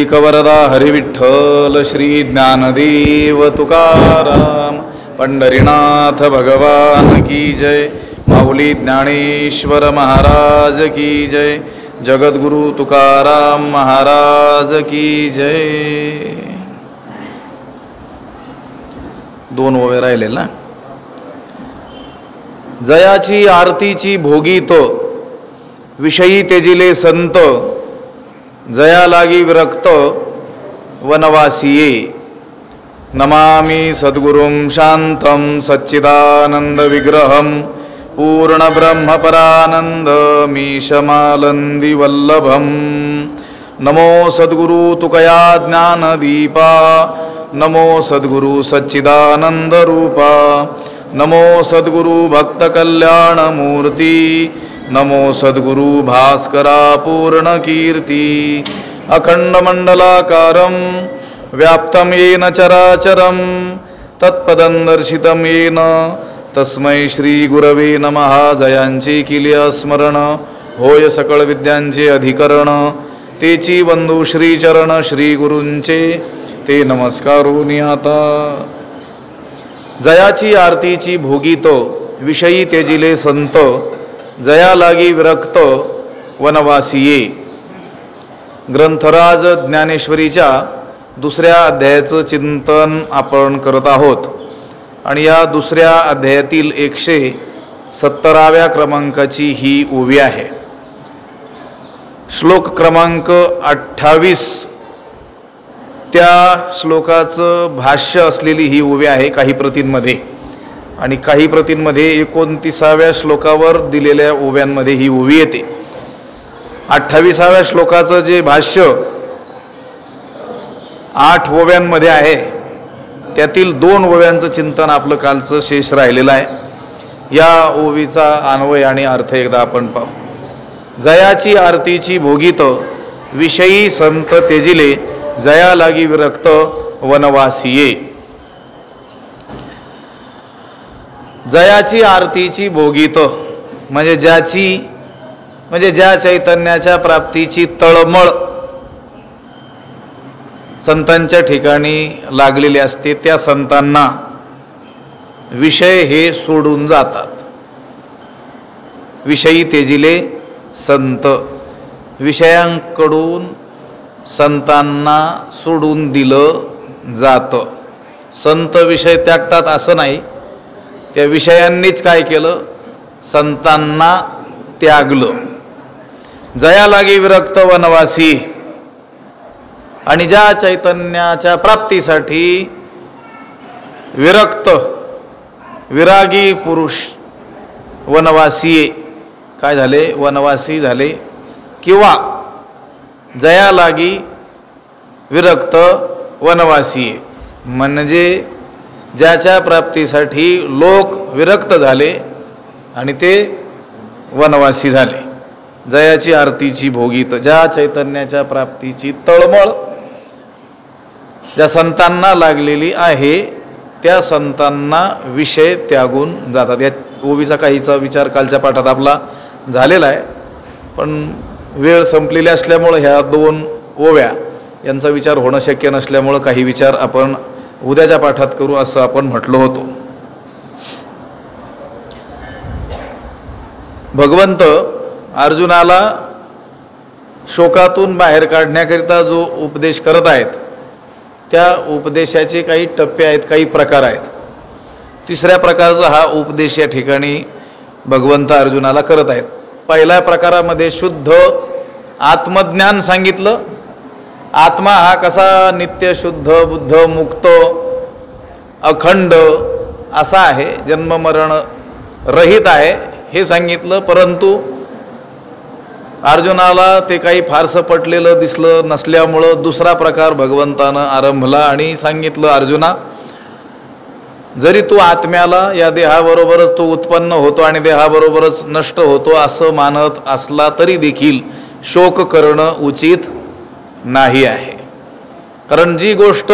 कवरदा हरिविठ्ठल श्री ज्ञानदेव तुकाराम पंढरीनाथ भगवान की जय। माऊली ज्ञानेश्वर महाराज की जय। जगद्गुरु तुकाराम महाराज की जय। दोन ओवे राहिले ना। जयाची आरतीची भोगीत विषयी तेजिले संत, जया लागी विरक्त वनवासिये। नमामि सद्गुरुं शांतं सच्चिदानंद विग्रहं पूर्ण ब्रह्म परानंद मीशमालंदी वल्लभं। नमो सद्गुरु तुकया ज्ञान दीपा, नमो सद्गुरु सच्चिदानंद रूपा, नमो सद्गुरु भक्त कल्याण मूर्ती, नमो सद्गुरु भास्करा पूर्ण कीर्ती। अखंड मंडलाकारं व्याप्तं येन चराचरं तत्पदं दर्शितं येन तस्मै श्री गुरवे नमः। जयांचे किल्य स्मरण होय सकळ विद्यांचे अधिकरण, तेची बंधू श्री चरण श्री गुरूंचे ते नमस्कारोनी आता। जयाची आरतीची भोगीत विषयी तेजिले संत, जया लागी विरक्त वनवासिये। ग्रंथराज ज्ञानेश्वरीच्या दुसऱ्या अध्यायाचं चिंतन आपण करत आहोत आणि या दुसऱ्या अध्यायातील 170व्या क्रमांकाची ही ओवी आहे। श्लोक क्रमांक 28 त्या श्लोकाचं भाष्य असलेली ही ओवी आहे काही प्रतींमध्ये, आणि काही प्रतींमध्ये 29व्या श्लोकावर दिलेल्या ओव्यांमध्ये ही ओवी येते। 28व्या श्लोकाचं जे भाष्य 8 ओव्यांमध्ये आहे त्यातील 2 ओव्यांचं चिंतन आपलं कालचं शेष राहिलेलं आहे। या ओवीचा अन्वय आणि अर्थ एकदा आपण पाहू। जयाची आरतीची भोगीत विषयी संत तेजिले, जया लागी विरक्त वनवासिये। जयाची आरतीची भोगीत म्हणजे ज्या चैतन्याच्या प्राप्तीची तळमळ संतांच्या ठिकाणी लागलेली असते, त्या संतांना विषय हे सोडून जातात। विषयी तेजिले संत, विषयांकडून संतांना सोडून दिलं जातं। संत विषय त्यागतात असं नाही, त्या विषयांनीच काय केलं, संतांना त्यागलं। जया लागी विरक्त वनवासी, आणि ज्या चैतन्याच्या प्राप्तीसाठी विरक्त विरागी पुरुष वनवासी काय झाले, वनवासी झाले, किंवा जया लागी विरक्त वनवासी म्हणजे ज्याच्या प्राप्तीसाठी लोक विरक्त झाले आणि ते वनवासी झाले। जयाची आरतीची भोगीत, ज्या चैतन्याच्या प्राप्तीची तळमळ ज्या संतांना लागलेली आहे त्या संतांना विषय त्यागून जातात। या ओवीचा काहीचा विचार कालच्या पाठात आपला झालेला आहे, पण वेळ संपलेली असल्यामुळे ह्या 2 ओव्या यांचा विचार होणं शक्य नसल्यामुळं काही विचार आपण उद्याच्या पाठात करू असं आपण म्हटलं होतो। भगवंत अर्जुनाला शोकातून बाहेर काढण्याकरिता जो उपदेश करत आहेत त्या उपदेशाचे काही टप्पे आहेत, काही प्रकार आहेत। 3ऱ्या प्रकारचा हा उपदेश या ठिकाणी भगवंत अर्जुनाला करत आहेत। पहिल्या प्रकारामध्ये शुद्ध आत्मज्ञान सांगितलं। आत्मा हा कसा नित्य शुद्ध बुद्ध मुक्त अखंड असा आहे, जन्म मरण रहित आहे हे सांगितलं। परंतु अर्जुनाला ते काही फारसं पटलेलं दिसलं नसल्यामुळं दुसरा प्रकार भगवंतानं आरंभला आणि सांगितलं, अर्जुना जरी तू आत्म्याला या देहाबरोबरच तो उत्पन्न होतो आणि देहाबरोबरच नष्ट होतो असं मानत असला तरी देखील शोक करणं उचित नाही आहे। कारण जी गोष्ट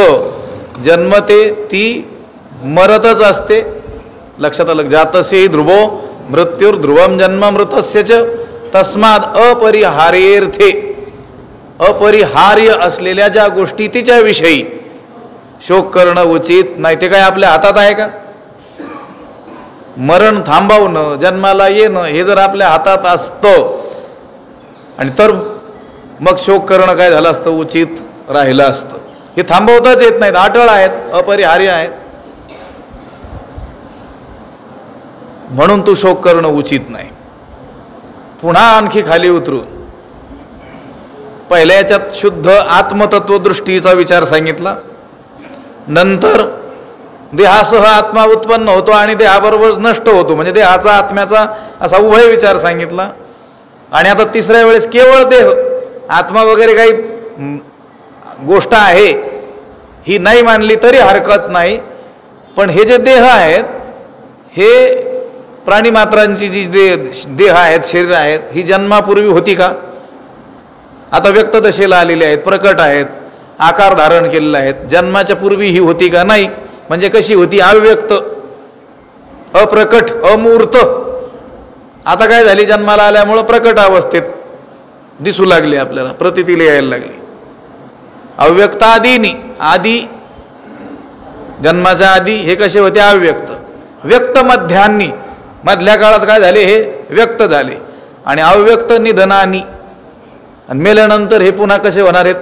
जन्मते ती मरतच असते। लक्षात आलं, जातसे ध्रुवो मृत्युर्ध्रुवम जन्म मृतस्य च तस्माद अपरिहार्येर्थे अपरिहार्य असलेल्या ज्या गोष्टी तिच्याविषयी शोक करणं उचित नाही. ते काय आपल्या हातात आहे का? मरण थांबवणं, जन्माला येणं हे जर आपल्या हातात असतं आणि तर मग शोक करणं काय झालं असतं, उचित राहिलं असतं. हे थांबवताच येत नाहीत, अटळ आहेत, अपरिहार्य आहेत. म्हणून तू शोक करणं उचित नाही. पुन्हा आणखी खाली उतरून पहिल्या याच्यात शुद्ध आत्मतत्वदृष्टीचा विचार सांगितला. नंतर देहासह आत्मा उत्पन्न होतो आणि देहाबरोबर नष्ट होतो, म्हणजे देहाचा आत्म्याचा असा उभय विचार सांगितला. आणि आता तिसऱ्या वेळेस केवळ देह, आत्मा वगैरे काही गोष्ट आहे ही नाही मानली तरी हरकत नाही. पण हे जे देह आहेत, हे प्राणीमात्रांची जी देह आहेत, शरीर आहेत, ही जन्मापूर्वी होती का? आता व्यक्त दशेला आलेली आहेत, प्रकट आहेत, आकार धारण केलेले आहेत. जन्माच्या पूर्वी ही होती का? नाही. म्हणजे कशी होती? अव्यक्त, अप्रकट, अमूर्त. आता काय झाली? जन्माला आल्यामुळं प्रकट अवस्थेत दिसू लागली, आपल्याला प्रतीतीला यायला लागली. अव्यक्त आदीनी, आधी जन्माच्या आधी हे कसे होते? अव्यक्त. व्यक्त मध्यांनी, मधल्या काळात काय झाले? हे व्यक्त झाले. आणि अव्यक्त निधनानी, आणि मेल्यानंतर हे पुन्हा कसे होणार आहेत?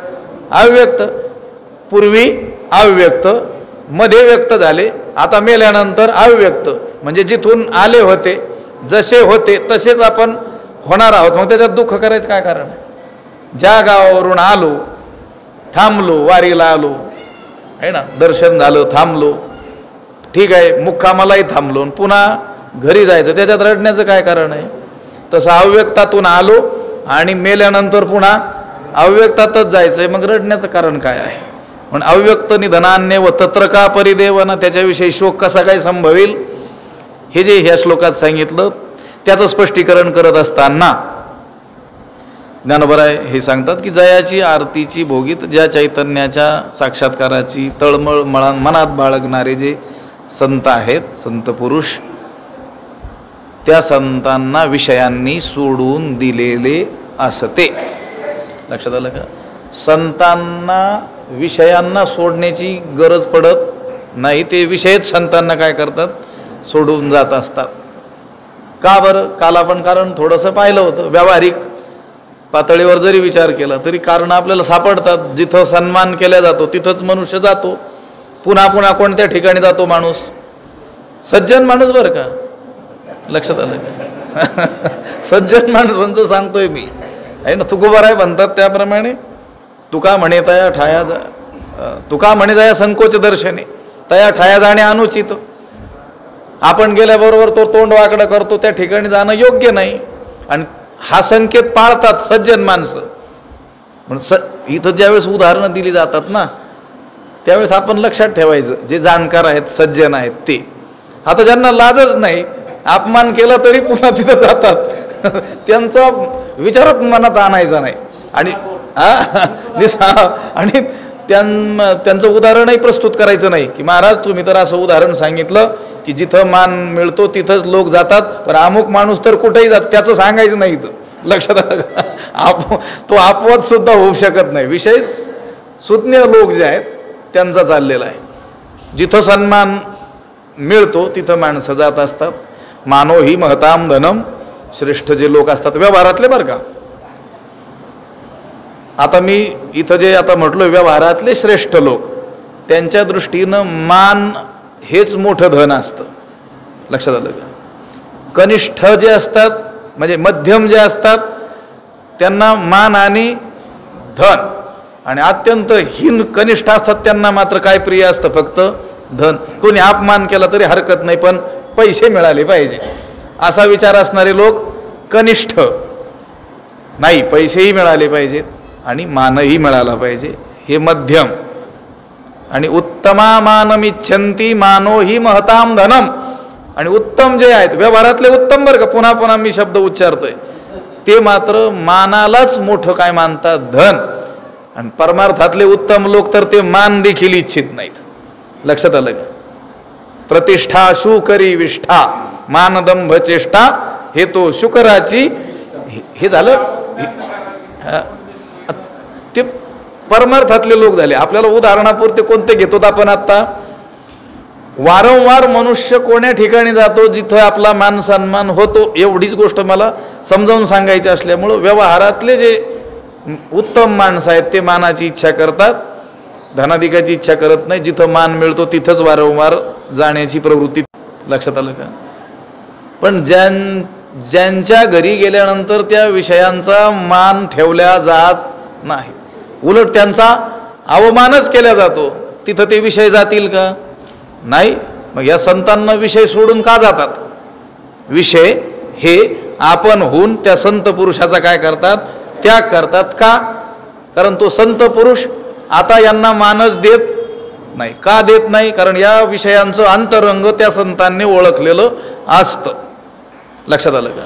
अव्यक्त. पूर्वी अव्यक्त, मध्ये व्यक्त झाले, आता मेल्यानंतर अव्यक्त. म्हणजे जिथून आले होते, जसे होते तसेच आपण होणार आहोत. मग त्याच्यात दुःख करायचं काय कारण आहे? ज्या गावावरून आलो, थांबलो, वारीला आलो आहे ना, दर्शन झालं, थांबलो, ठीक आहे, मुक्कामालाही थांबलो, पुन्हा घरी जायचं, त्याच्यात रडण्याचं काय कारण आहे? तसं अव्यक्तातून आलो आणि मेल्यानंतर पुन्हा अव्यक्तातच जायचंय, मग रडण्याचं कारण काय आहे? म्हणून अव्यक्त निधनान्य व तत्र का परिदेवन, त्याच्याविषयी शोक कसा काय संभवेल, हे जे ह्या श्लोकात सांगितलं त्याचं स्पष्टीकरण करत असताना ज्ञानोबराय हे सांगतात की जयाची आरतीची भोगीत ज्या चैतन्याच्या साक्षात्काराची तळमळ मनात बाळगणारे जे संत आहेत, संत पुरुष, त्या संतांना विषयांनी सोडून दिलेले असते. लक्षात आलं का? संतांना विषयांना सोडण्याची गरज पडत नाही, ते विषयच संतांना काय करतात? सोडून जात असतात. का बरं? काल आपण कारण थोडंसं पाहिलं होतं. व्यावहारिक पातळीवर जरी विचार केला तरी कारण आपल्याला सापडतात. जिथं सन्मान केला जातो तिथंच मनुष्य जातो. पुन्हा पुन्हा कोणत्या ठिकाणी जातो माणूस? सज्जन माणूस बरं का, लक्षात आलं का? सज्जन माणसांचं सांगतोय मी, आहे ना. तुकोबाराय म्हणतात त्याप्रमाणे, तुका म्हणे तया ठाया जा, तुका म्हणे जाया संकोच दर्शने, तया ठाया जाणे अनुचित. आपण गेल्याबरोबर तो तोंड वाकडं करतो, त्या ठिकाणी जाणं योग्य नाही. आणि हा संकेत पाळतात सज्जन माणसं. म्हणून इथं ज्यावेळेस उदाहरणं दिली जातात ना, त्यावेळेस आपण लक्षात ठेवायचं, जे जाणकार आहेत, सज्जन आहेत ते. आता ज्यांना लाजच नाही, अपमान केला तरी पुन्हा तिथं जातात, त्यांचा विचारच मनात आणायचा नाही. आणि आणि त्यांचं उदाहरणही प्रस्तुत करायचं नाही की महाराज तुम्ही तर असं उदाहरण सांगितलं की जिथं मान मिळतो तिथंच लोक जातात, पण अमुक माणूस तर कुठेही जात, त्याचं सांगायचं नाही. इथं लक्षात आलं का? तो अपवाद सुद्धा होऊ शकत नाही. विषय सुज्ञ लोक जे आहेत त्यांचा चाललेला आहे. जिथं सन्मान मिळतो तिथं माणसं जात असतात. मानो ही महताम धनम, श्रेष्ठ जे लोक असतात व्यवहारातले बरं का. आता मी इथं जे आता म्हटलो व्यवहारातले श्रेष्ठ लोक, त्यांच्या दृष्टीनं मान हेच मोठं धन असतं. लक्षात आलं का? कनिष्ठ जे असतात म्हणजे मध्यम जे असतात त्यांना मान आणि धन, आणि अत्यंत हीन कनिष्ठ असतात त्यांना मात्र काय प्रिय असतं? फक्त धन. कोणी अपमान केला तरी हरकत नाही, पण पैसे मिळाले पाहिजे असा विचार असणारे लोक कनिष्ठ. नाही, पैसेही मिळाले पाहिजेत आणि मानही मिळाला पाहिजे, हे मध्यम. आणि उत्तमा मानमिच्छन्ति मानो ही महताम धनम. आणि उत्तम जे आहेत व्यवहारातले उत्तम बरं का, पुन्हा पुन्हा मी शब्द उच्चारतोय, ते मात्र मानालाच मोठं काय मानतात? धन. आणि परमार्थातले उत्तम लोक तर ते मान देखील इच्छित नाहीत. लक्षात आलं का? प्रतिष्ठा शुकरी विष्ठा, मानदंभ चेष्टा हे तो शुकराची. हे झालं ते परमार्थातले लोक झाले. आपल्याला उदाहरणापुरते कोणते घेतो आपण आत्ता, वारंवार मनुष्य कोण्या ठिकाणी जातो जिथं आपला मान सन्मान होतो, एवढीच गोष्ट मला समजावून सांगायची असल्यामुळं व्यवहारातले जे उत्तम माणसं आहेत ते मानाची इच्छा करतात, धनाधिकाची इच्छा करत नाही. जिथं मान मिळतो तिथंच वारंवार जाण्याची प्रवृत्ती. लक्षात आलं का? पण ज्यांच्या घरी गेल्यानंतर त्या विषयांचा मान ठेवल्या जात नाही, उलट त्यांचा अवमानच केला जातो, तिथं ते विषय जातील का? नाही. मग या संतांना विषय सोडून का जातात? विषय हे आपण होऊन त्या संत पुरुषाचा काय करतात? त्याग करतात. का? कारण तो संत पुरुष आता यांना मानच देत नाही. का देत नाही? कारण या विषयांचं अंतरंग त्या संतांनी ओळखलेलं असतं. लक्षात आलं का?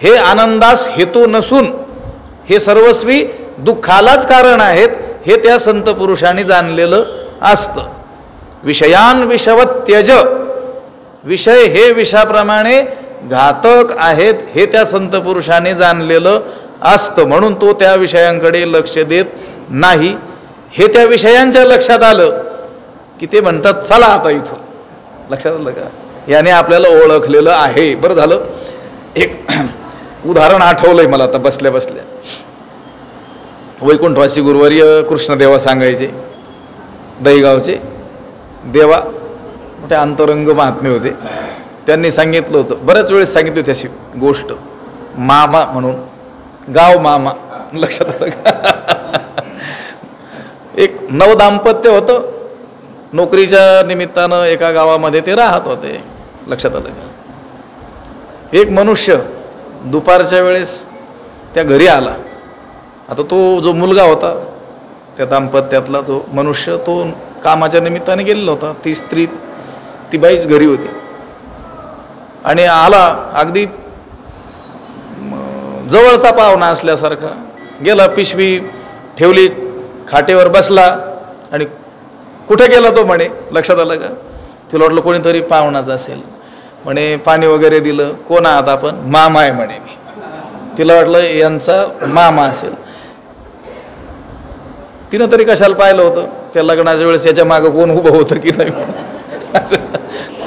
हे आनंदास हेतू नसून हे सर्वस्वी दुःखालाच कारण आहेत, हे त्या संत पुरुषांनी जाणलेलं असतं. विषयान विषवत त्यज, विषय हे विषाप्रमाणे घातक आहेत हे त्या संत पुरुषांनी जाणलेलं असतं. म्हणून तो त्या विषयांकडे लक्ष देत नाही. हे त्या विषयांच्या लक्षात आलं की ते म्हणतात चला आता इथं. लक्षात आलं का? याने आपल्याला ओळखलेलं आहे. बरं झालं. एक उदाहरण आठवलंय मला आता बसल्या बसल्या. वैकुंठवासी गुरुवर्य कृष्णदेवा सांगायचे, दहीगावचे देवा, मोठे अंतरंग महात्मे होते. त्यांनी सांगितलं होतं, बऱ्याच वेळेस सांगितली होती अशी गोष्ट, मामा म्हणून, गाव मामा. लक्षात आलं का? एक नवदाम्पत्य होतं, नोकरीच्या निमित्तानं एका गावामध्ये ते राहत होते. लक्षात आलं का? एक मनुष्य दुपारच्या वेळेस त्या घरी आला. आता तो जो मुलगा होता त्या दाम्पत्यातला तो मनुष्य, तो कामाच्या निमित्ताने गेलेला होता. ती स्त्री, ती बाईच घरी होती. आणि आला, अगदी जवळचा पाहुणा असल्यासारखा गेला, पिशवी ठेवली, खाटेवर बसला आणि कुठे गेला तो म्हणे. लक्षात आलं का? तिला वाटलं कोणीतरी पाहुणाच असेल. म्हणे पाणी वगैरे दिलं. कोण आहात आपण? मामा आहे म्हणे मी. तिला वाटलं यांचा मामा असेल. तिनं तरी कशाला पाहिलं होतं त्या लग्नाच्या वेळेस याच्या मागं कोण उभं होतं की नाही.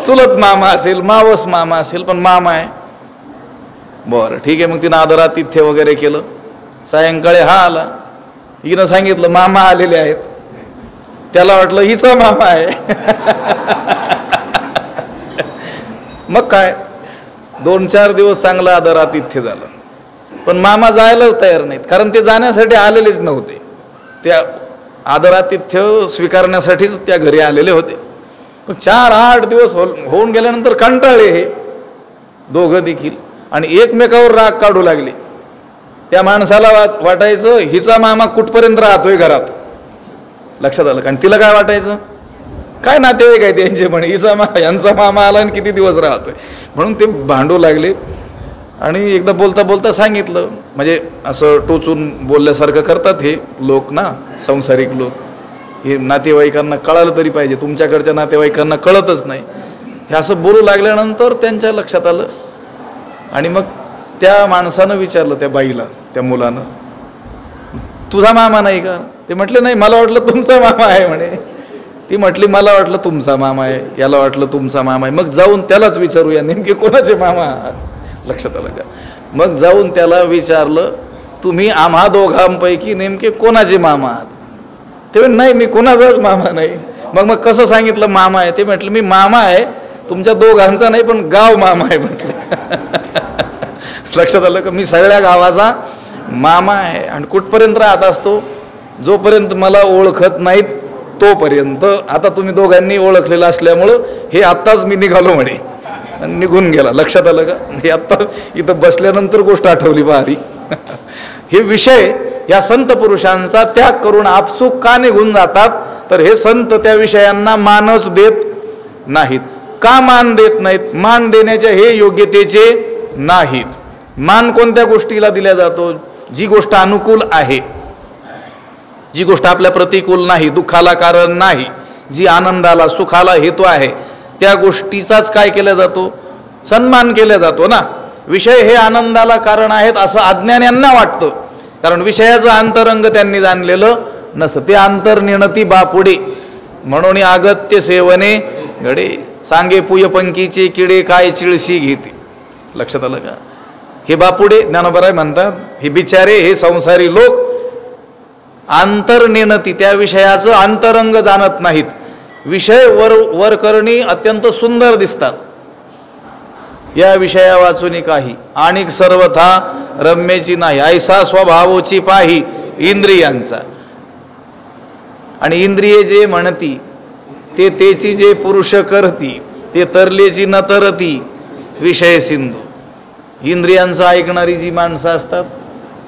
चुलत मामा असेल, मावस मामा असेल, पण मामा आहे. बरं ठीक आहे. मग तिनं आदरातिथ्य वगैरे केलं. सायंकाळी हा आला. हिनं सांगितलं मामा आलेले आहेत. त्याला वाटलं हिचा मामा आहे. मग काय 2-4 दिवस चांगलं आदरातिथ्य झालं. पण मामा जायला तयार नाहीत, कारण ते जाण्यासाठी आलेलेच नव्हते. त्या आदरातिथ्य स्वीकारण्यासाठीच त्या घरी आलेले होते. पण 4-8 दिवस होऊन गेल्यानंतर कंटाळले हे दोघं देखील आणि एकमेकावर राग काढू लागले. त्या माणसाला वाटायचं हिचा मामा कुठपर्यंत राहतोय घरात. लक्षात आलं. कारण तिला काय वाटायचं, काय नातेवाईक आहे त्यांचे म्हणे, हिचा यांचा मामा आला आणि किती दिवस राहतोय. म्हणून ते भांडू लागले. आणि एकदा बोलता बोलता सांगितलं, म्हणजे असं टोचून बोलल्यासारखं करतात हे लोक ना, संसारिक लोक. हे नातेवाईकांना कळालं तरी पाहिजे, तुमच्याकडच्या नातेवाईकांना कळतच नाही. हे असं बोलू लागल्यानंतर त्यांच्या लक्षात आलं. आणि मग त्या माणसानं विचारलं त्या बाईला, त्या मुलानं, तुझा मामा नाही का? ते म्हटले नाही, मला वाटलं तुमचा मामा आहे म्हणे. ती म्हटली मला वाटलं तुमचा मामा आहे, याला वाटलं तुमचा मामा आहे. मग जाऊन त्यालाच विचारूया नेमके कोणाचे मामा. लक्षात आलं का? मग जाऊन त्याला विचारलं, तुम्ही आम्हा दोघांपैकी नेमके कोणाचे मामा आहात? ते म्हणे नाही, मी कोणाचाच मामा नाही. मग कसं सांगितलं मामा आहे? ते म्हटलं मी मामा आहे, तुमच्या दोघांचा नाही, पण गाव मामा आहे म्हटलं. लक्षात आलं का? मी सगळ्या गावाचा मामा आहे. आणि कुठपर्यंत राहत असतो? जोपर्यंत मला ओळखत नाहीत तोपर्यंत. आता तुम्ही दोघांनी ओळखलेलं असल्यामुळं हे आत्ताच मी निघालो म्हणे, निघून गेला. लक्षात आलं का? हे आत्ता इथं बसल्यानंतर गोष्ट आठवली भारी. हे विषय या संत पुरुषांचा त्याग करून आपसूक का निघून जातात? तर हे संत त्या विषयांना मानच देत नाहीत. का मान देत नाहीत? मान देण्याच्या हे योग्यतेचे नाहीत. मान कोणत्या गोष्टीला दिला जातो? जी गोष्ट अनुकूल आहे, जी गोष्ट आपल्या प्रतिकूल नाही, दुःखाला कारण नाही, जी आनंदाला सुखाला हेतू आहे, त्या गोष्टीचाच काय केला जातो? सन्मान केला जातो ना. विषय हे आनंदाला कारण आहेत असं अज्ञान्यांना वाटतं. कारण विषयाचं अंतरंग त्यांनी जाणलेलं नसतं. ते अंतर्निणती बापुडे म्हणून अगत्य सेवने घडे, सांगे पुय पंकीचे किडे काय चिळशी घेते. लक्षात आलं का? हे बापुडे ज्ञानोबराय म्हणतात, हे बिचारे, हे संसारी लोक अंतर्निणती त्या विषयाचं अंतरंग जाणत नाहीत. विषय वर करणी अत्यंत सुंदर दिसतात, या विषया वाचून काही आणि सर्वथा रम्येची नाही, ऐसा स्वभावोची पाही इंद्रियांचा. आणि इंद्रिये जे म्हणती ते तेची जे पुरुष करती, ते तरलेची न तरती विषय सिंधू. इंद्रियांचं ऐकणारी जी माणसं असतात,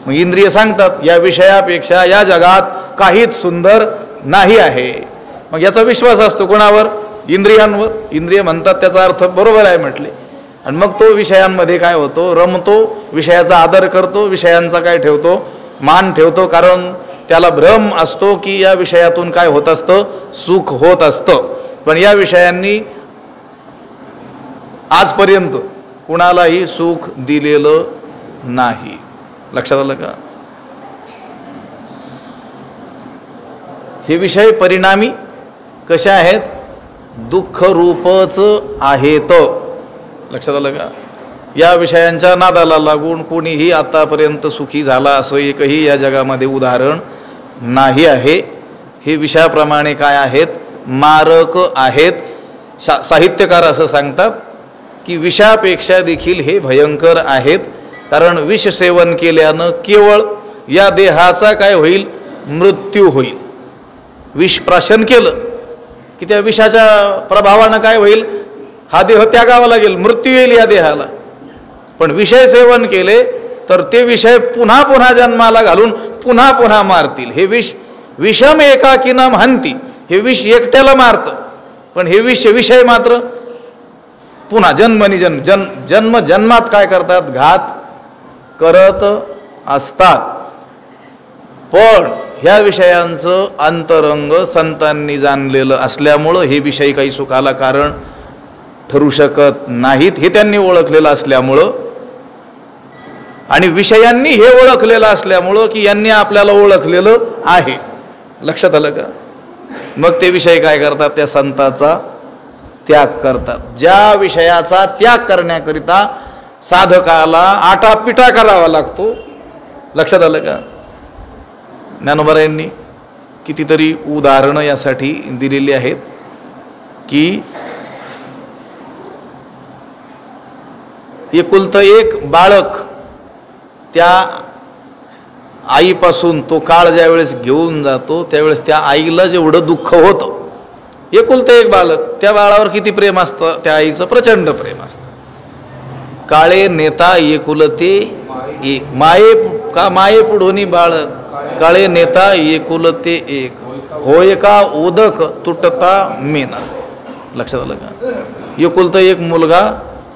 मग इंद्रिय सांगतात या विषयापेक्षा या जगात काहीच सुंदर नाही आहे. मग याचा विश्वास असतो कोणावर? इंद्रियांवर. इंद्रिय म्हणतात त्याचा अर्थ बरोबर आहे म्हटले, आणि मग तो विषयांमध्ये काय होतो? रमतो, विषयाचा आदर करतो, विषयांचा काय ठेवतो? मान ठेवतो. कारण त्याला भ्रम असतो की या विषयातून काय होत असतं? सुख होत असतं. पण या विषयांनी आजपर्यंत कुणालाही सुख दिलेलं नाही. लक्षात आलं का? हे विषय परिणामी कशा आहेत? दुःख रूपच आहेत. लक्षात आलं का? या विषयांच्या नादाला लागून कोणीही आतापर्यंत सुखी झाला असं एकही या जगामध्ये उदाहरण नाही आहे. हे विषयाप्रमाणे काय आहेत? मारक आहेत. साहित्यकार असं सांगतात की विषापेक्षा देखील हे भयंकर आहेत. कारण विष सेवन केल्यानं केवळ या देहाचा काय होईल? मृत्यू होईल. विष प्राशन केलं की त्या विषाच्या प्रभावानं काय होईल? हा देह त्यागावा लागेल, मृत्यू येईल या देहाला. पण विषय सेवन केले तर ते विषय पुन्हा पुन्हा जन्माला घालून पुन्हा पुन्हा मारतील. हे विष विषम एकाकीनं म्हणती, हे विष एकट्याला मारतं, पण हे विषय मात्र पुन्हा जन्मनी जन्म जन्मात काय करतात? घात करत असतात. पण ह्या विषयांचं अंतरंग संतांनी जाणलेलं असल्यामुळं हे विषय काही सुखाला कारण ठरू शकत नाहीत, हे त्यांनी ओळखलेलं असल्यामुळं, आणि विषयांनी हे ओळखलेलं असल्यामुळं की यांनी आपल्याला ओळखलेलं आहे. लक्षात आलं का? मग ते विषय काय करतात? त्या संताचा त्याग करतात. ज्या विषयाचा त्याग करण्याकरिता साधकाला आटापिटा करावा लागतो. लक्षात आलं का? ज्ञानोबरायांनी कितीतरी उदाहरणं यासाठी दिलेली आहेत की एकुलतं एक बाळक त्या आईपासून तो काळ ज्यावेळेस घेऊन जातो त्यावेळेस त्या आईला जेवढं दुःख होतं, एकुलतं एक बालक, त्या बाळावर किती प्रेम असतं? त्या आईचं प्रचंड प्रेम असतं. काळे नेता एकुलते एक, माये पुढोनी बाळक काळे नेता एकुलते एक, होय का उदक तुटता मेना. लक्षात आलं का? एकुलतं एक मुलगा,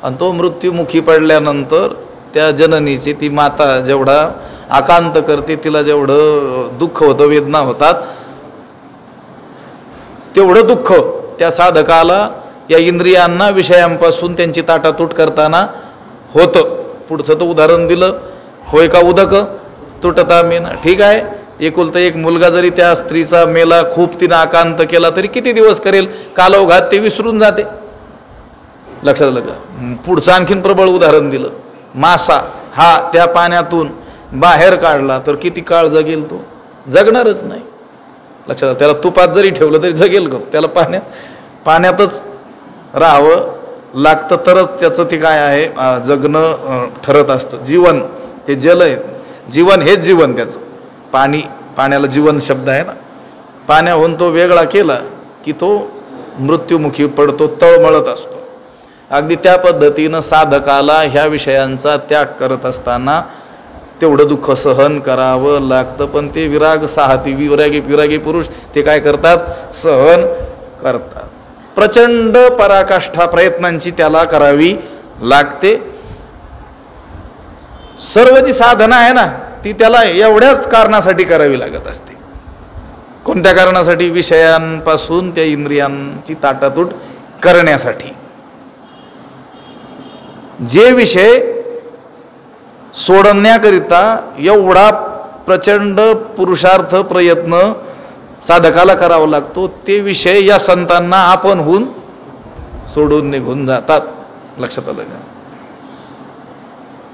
आणि तो मृत्युमुखी पडल्यानंतर त्या जननीची, ती माता जेवढा आकांत करते, तिला जेवढं दुःख होतं, वेदना होतात, तेवढं दुःख त्या साधकाला या इंद्रियांना विषयांपासून त्यांची ताटातूट करताना होतं. पुढचं तर उदाहरण दिलं, होय का उदक तुटता मेना. ठीक आहे, एकुलता एक मुलगा जरी त्या स्त्रीचा मेला, खूप तिनं आकांत केला, तरी किती दिवस करेल? कालौघात ते विसरून जाते. लक्षात आलं का? पुढचं आणखीन प्रबळ उदाहरण दिलं, मासा हा त्या पाण्यातून बाहेर काढला तर किती काळ जगेल? तो जगणारच नाही. लक्षात, त्याला तुपात जरी ठेवलं तरी जगेल का? त्याला पाण्यातच राहावं लागतं, तरच त्याचं ते काय आहे जगणं ठरत असतं. जीवन ते जल आहे, जीवन हेच जीवन त्याचं. पाण्याला जीवन शब्द आहे ना. पाण्याहून तो वेगळा केला की तो मृत्युमुखी पडतो, तळमळत असतो. अगदी त्या पद्धतीनं साधकाला ह्या विषयांचा त्याग करत असताना तेवढं दुःख सहन करावं लागतं. पण ते विरागी पुरुष ते काय करतात? सहन करतात. प्रचंड पराकाष्ठा प्रयत्नांची त्याला करावी लागते. सर्व जी साधना आहे ना ती त्याला एवढ्याच कारणासाठी करावी लागत असते. कोणत्या कारणासाठी? विषयांपासून त्या इंद्रियांची ताटातूट करण्यासाठी. जे विषय सोडण्याकरिता एवढा प्रचंड पुरुषार्थ प्रयत्न साधकाला करावा लागतो, ते विषय या संतांना आपणहून सोडून निघून जातात. लक्षात आलं का?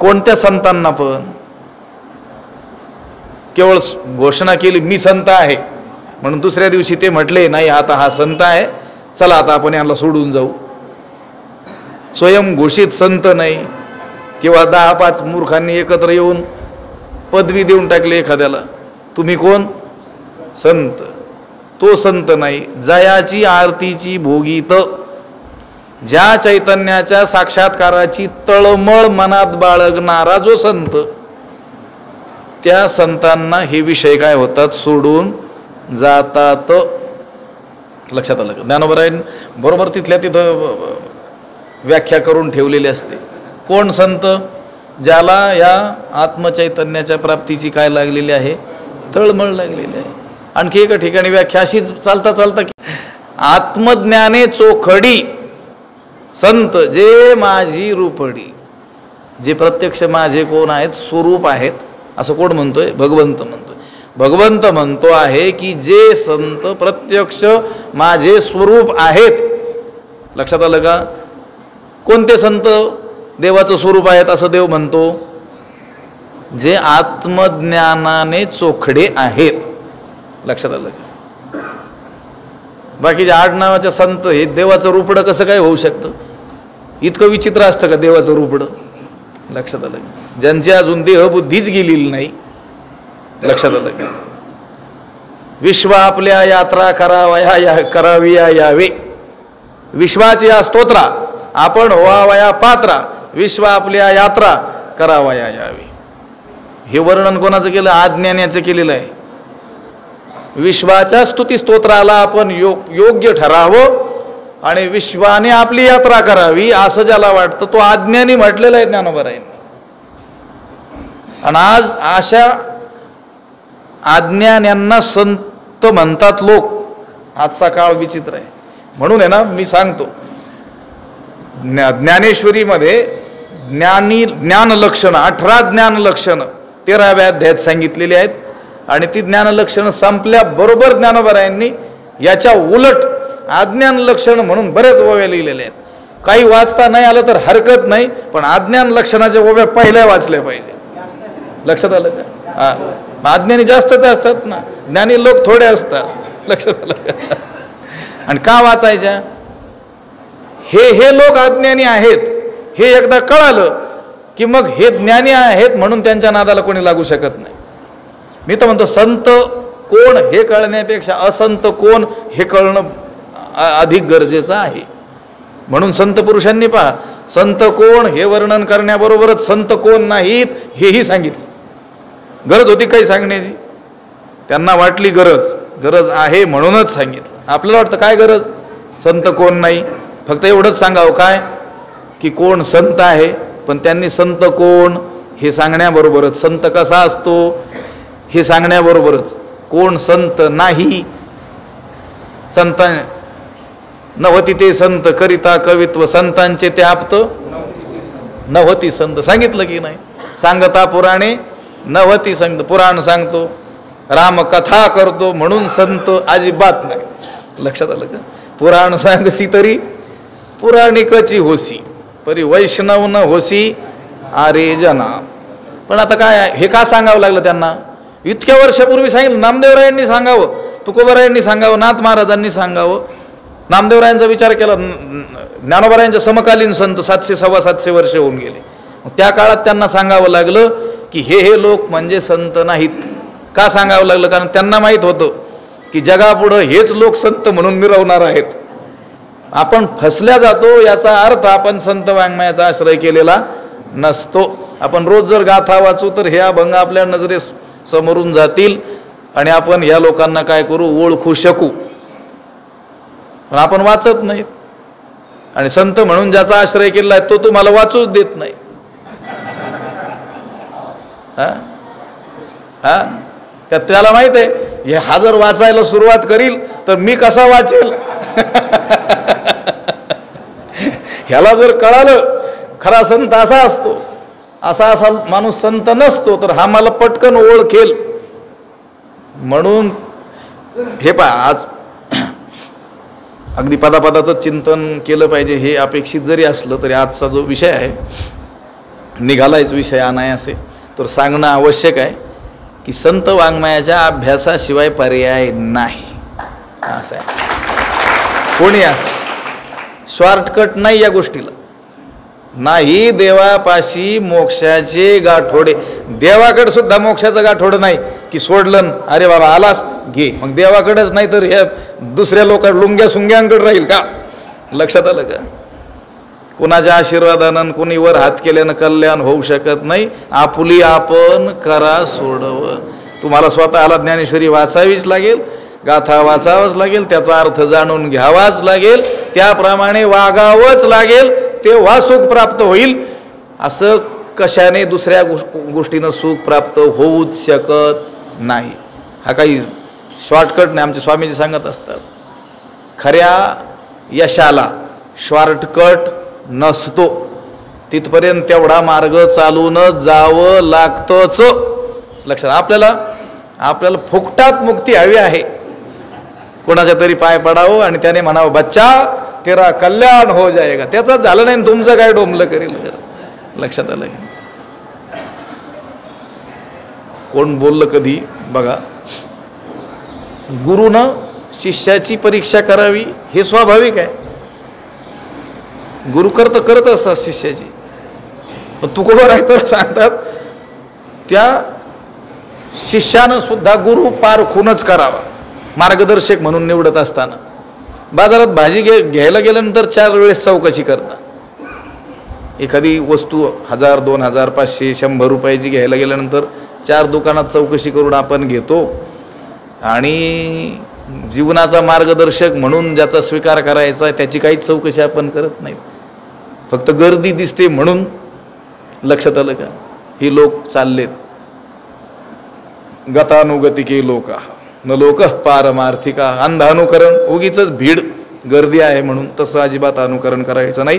कोणत्या संतांना? पण केवळ घोषणा केली मी संत आहे म्हणून दुसऱ्या दिवशी ते म्हटले नाही आता हा संत आहे, चला आता आपण याला सोडून जाऊ. स्वयंघोषित संत नाही, किंवा 10-5 मूर्खांनी एकत्र येऊन पदवी देऊन टाकली एखाद्याला, तुम्ही कोण? संत. तो संत नाही. जयाची आरतीची भोगीत ज्या चैतन्याच्या साक्षात्काराची तळमळ मनात बाळगणारा जो संत, त्या संतांना हे विषय काय होतात? सोडून जातात. लक्षात आलं का? ज्ञानोबरायन बरोबर तिथल्या तिथं व्याख्या करून ठेवलेली असते. कोण संत? ज्याला या आत्मचैतन्याच्या प्राप्तीची काय लागलेली आहे? तळमळ लागलेली आहे. आणखी एका ठिकाणी व्याख्या अशी चालता चालता की आत्मज्ञाने चोखडी संत जे माझी रूपडी. जे प्रत्यक्ष माझे कोण आहेत? स्वरूप आहेत. असं कोण म्हणतोय? भगवंत म्हणतोय. भगवंत म्हणतो आहे की जे संत प्रत्यक्ष माझे स्वरूप आहेत. लक्षात आलं का? कोणते संत देवाचं स्वरूप आहेत असं देव म्हणतो? जे आत्मज्ञानाने चोखडे आहेत. लक्षात आलं का? बाकीचे आडनावाच्या संत हे देवाचं रूपडं कसं काय होऊ शकतं? इतकं विचित्र असतं का देवाचं रूपडं? लक्षात आलं का? ज्यांची अजून देहबुद्धीच गेलेली नाही. लक्षात आलं का? विश्व आपल्या यात्रा कराविया यावे. विश्वाची या स्तोत्रा आपण व्हावया पात्रा, विश्व आपल्या यात्रा करावया यावी. हे वर्णन कोणाचं केलं? अज्ञानाचं केलेलं आहे. विश्वाच्या स्तुती स्तोत्राला आपण योग्य ठरावं आणि विश्वाने आपली यात्रा करावी असं ज्याला वाटतं तो अज्ञानी म्हटलेलं आहे ज्ञानोबरायांनी. आणि आज अशा अज्ञान्यांना संत म्हणतात लोक. आजचा काळ विचित्र आहे. म्हणून आहे ना, मी सांगतो ज्ञानेश्वरीमध्ये ज्ञान लक्षणं 18 ज्ञान लक्षणं 13व्या अध्यायात सांगितलेली आहेत. आणि ती ज्ञान लक्षणं संपल्याबरोबर ज्ञानोबरायांनी याच्या उलट अज्ञान लक्षण म्हणून बरेच ओव्या लिहिलेल्या आहेत. काही वाचता नाही आलं तर हरकत नाही, पण अज्ञान लक्षणाच्या ओव्या पहिल्या वाचल्या पाहिजे. लक्षात आलं का? अज्ञानी जास्तच असतात ना, ज्ञानी लोक थोडे असतात. लक्षात आलं का? आणि का वाचायच्या? हे लोक अज्ञानी आहेत हे एकदा कळालं की मग हे ज्ञानी आहेत म्हणून त्यांच्या नादाला कोणी लागू शकत नाही. मी तर म्हणतो संत कोण हे कळण्यापेक्षा असंत कोण हे कळणं अधिक गरजेचं आहे. म्हणून संत पुरुषांनी पहा, संत कोण हे वर्णन करण्याबरोबरच संत कोण नाहीत हेही सांगितलं. गरज होती काही सांगण्याची? त्यांना वाटली गरज आहे म्हणूनच सांगितलं. आपल्याला वाटतं काय गरज? संत कोण नाही, फक्त एवढंच सांगावं काय की कोण संत आहे. पण त्यांनी संत कोण हे सांगण्याबरोबरच संत कसा असतो हे सांगण्याबरोबरच कोण संत नाही, संत नव्हती ते संत करिता कवित्व संतांचे ते आप्त नव्हती संत सांगितलं की नाही? सांगता पुराणे नव्हती संत. पुराण सांगतो, राम कथा करतो म्हणून संत अजिबात नाही. लक्षात आलं का? पुराण सांगसी तरी पुराणिकची होसी, परी वैष्णव न होसी आरे जना. पण आता काय हे का सांगावं लागलं त्यांना? इतक्या वर्षापूर्वी सांगितलं. नामदेवरायांनी सांगावं, तुकोबारायांनी सांगावं, नाथ महाराजांनी सांगावं. नामदेवरायांचा विचार केला, ज्ञानोबरायांच्या समकालीन संत 700-750 वर्ष होऊन गेले. त्या काळात त्यांना सांगावं लागलं की हे लोक म्हणजे संत नाहीत. का सांगावं लागलं? कारण त्यांना माहीत होतं की जगापुढं हेच लोक संत म्हणून मिरवणार आहेत. आपण फसल्या जातो याचा अर्थ आपण संत वाङ्मयाचा आश्रय केलेला नसतो. आपण रोज जर गाथा वाचू तर ह्या अभंग आपल्या नजरे समोरून जातील आणि आपण या लोकांना काय करू? ओळखू शकू. पण आपण वाचत नाहीत. आणि संत म्हणून ज्याचा आश्रय केला आहे तो तुम्हाला वाचूच देत नाही. त्याला माहित आहे हा जर वाचायला सुरुवात करील तर मी कसा वाचेल. ह्याला जर कळालं खरा संत असा असतो, असा माणूस संत नसतो, तर हा मला पटकन ओळखेल म्हणून हे पहा, आज अगदी पदापदाचं चिंतन केलं पाहिजे हे अपेक्षित जरी असलं तरी आजचा जो विषय आहे, निघालायच विषय अनायासे, तर सांगणं आवश्यक आहे की संत वाङ्मयाच्या अभ्यासाशिवाय पर्याय नाही. असं आहे, कोणी असं शॉर्टकट नाही या गोष्टीला. नाही देवापाशी मोक्षाचे गाठोडे, देवाकडे सुद्धा मोक्षाचं गाठोडं नाही की सोडलं अरे बाबा आलास घे, मग देवाकडेच नाही तर ह्या दुसऱ्या लोकांकडे लुंग्या सुंग्यांकडे राहील का? लक्षात आलं का? कोणाच्या आशीर्वादानं कोणी वर हात केल्यानं कल्याण होऊ शकत नाही. आपुली आपण करा सोडवं. तुम्हाला स्वतःला ज्ञानेश्वरी वाचावीच लागेल, गाथा वाचावंच लागेल, त्याचा अर्थ जाणून घ्यावाच लागेल, त्याप्रमाणे वागावंच लागेल, तेव्हा सुख प्राप्त होईल. असं कशाने दुसऱ्या गोष्टीनं सुख प्राप्त होऊच शकत नाही. हा काही शॉर्टकट नाही. आमचे स्वामीजी सांगत असतात, खऱ्या यशाला शॉर्टकट नसतो, तिथपर्यंत तेवढा मार्ग चालून जावं लागतंच. लक्षात, आपल्याला फुकटात मुक्ती हवी आहे. कोणाच्या तरी पाय पडावं आणि त्याने म्हणावं बच्चा तेरा कल्याण हो जाएगा. त्याचं झालं नाही, तुमचं काय डोंबलं करेल. लक्षात आलं? कोण बोललं कधी बघा, गुरुनं शिष्याची परीक्षा करावी हे स्वाभाविक आहे. गुरु करत असतात शिष्याची, पण तुकोबा आहे तर सांगतात त्या शिष्यानं सुद्धा गुरु पारखूनच करावा. मार्गदर्शक म्हणून निवडत असताना बाजारात भाजी घ्यायला गेल्यानंतर 4 वेळेस चौकशी करता. एखादी वस्तू 1000, 2000, 500, 100 रुपयाची घ्यायला गेल्यानंतर 4 दुकानात चौकशी करून आपण घेतो. आणि जीवनाचा मार्गदर्शक म्हणून ज्याचा स्वीकार करायचा आहे त्याची काहीच चौकशी आपण करत नाही. फक्त गर्दी दिसते म्हणून. लक्षात आलं का? ही लोक चाललेत गतानुगतिके लोका न लोक पारमार्थिका. अंधानुकरण, उगीच भीड गर्दी आहे म्हणून तसं अजिबात अनुकरण करायचं नाही.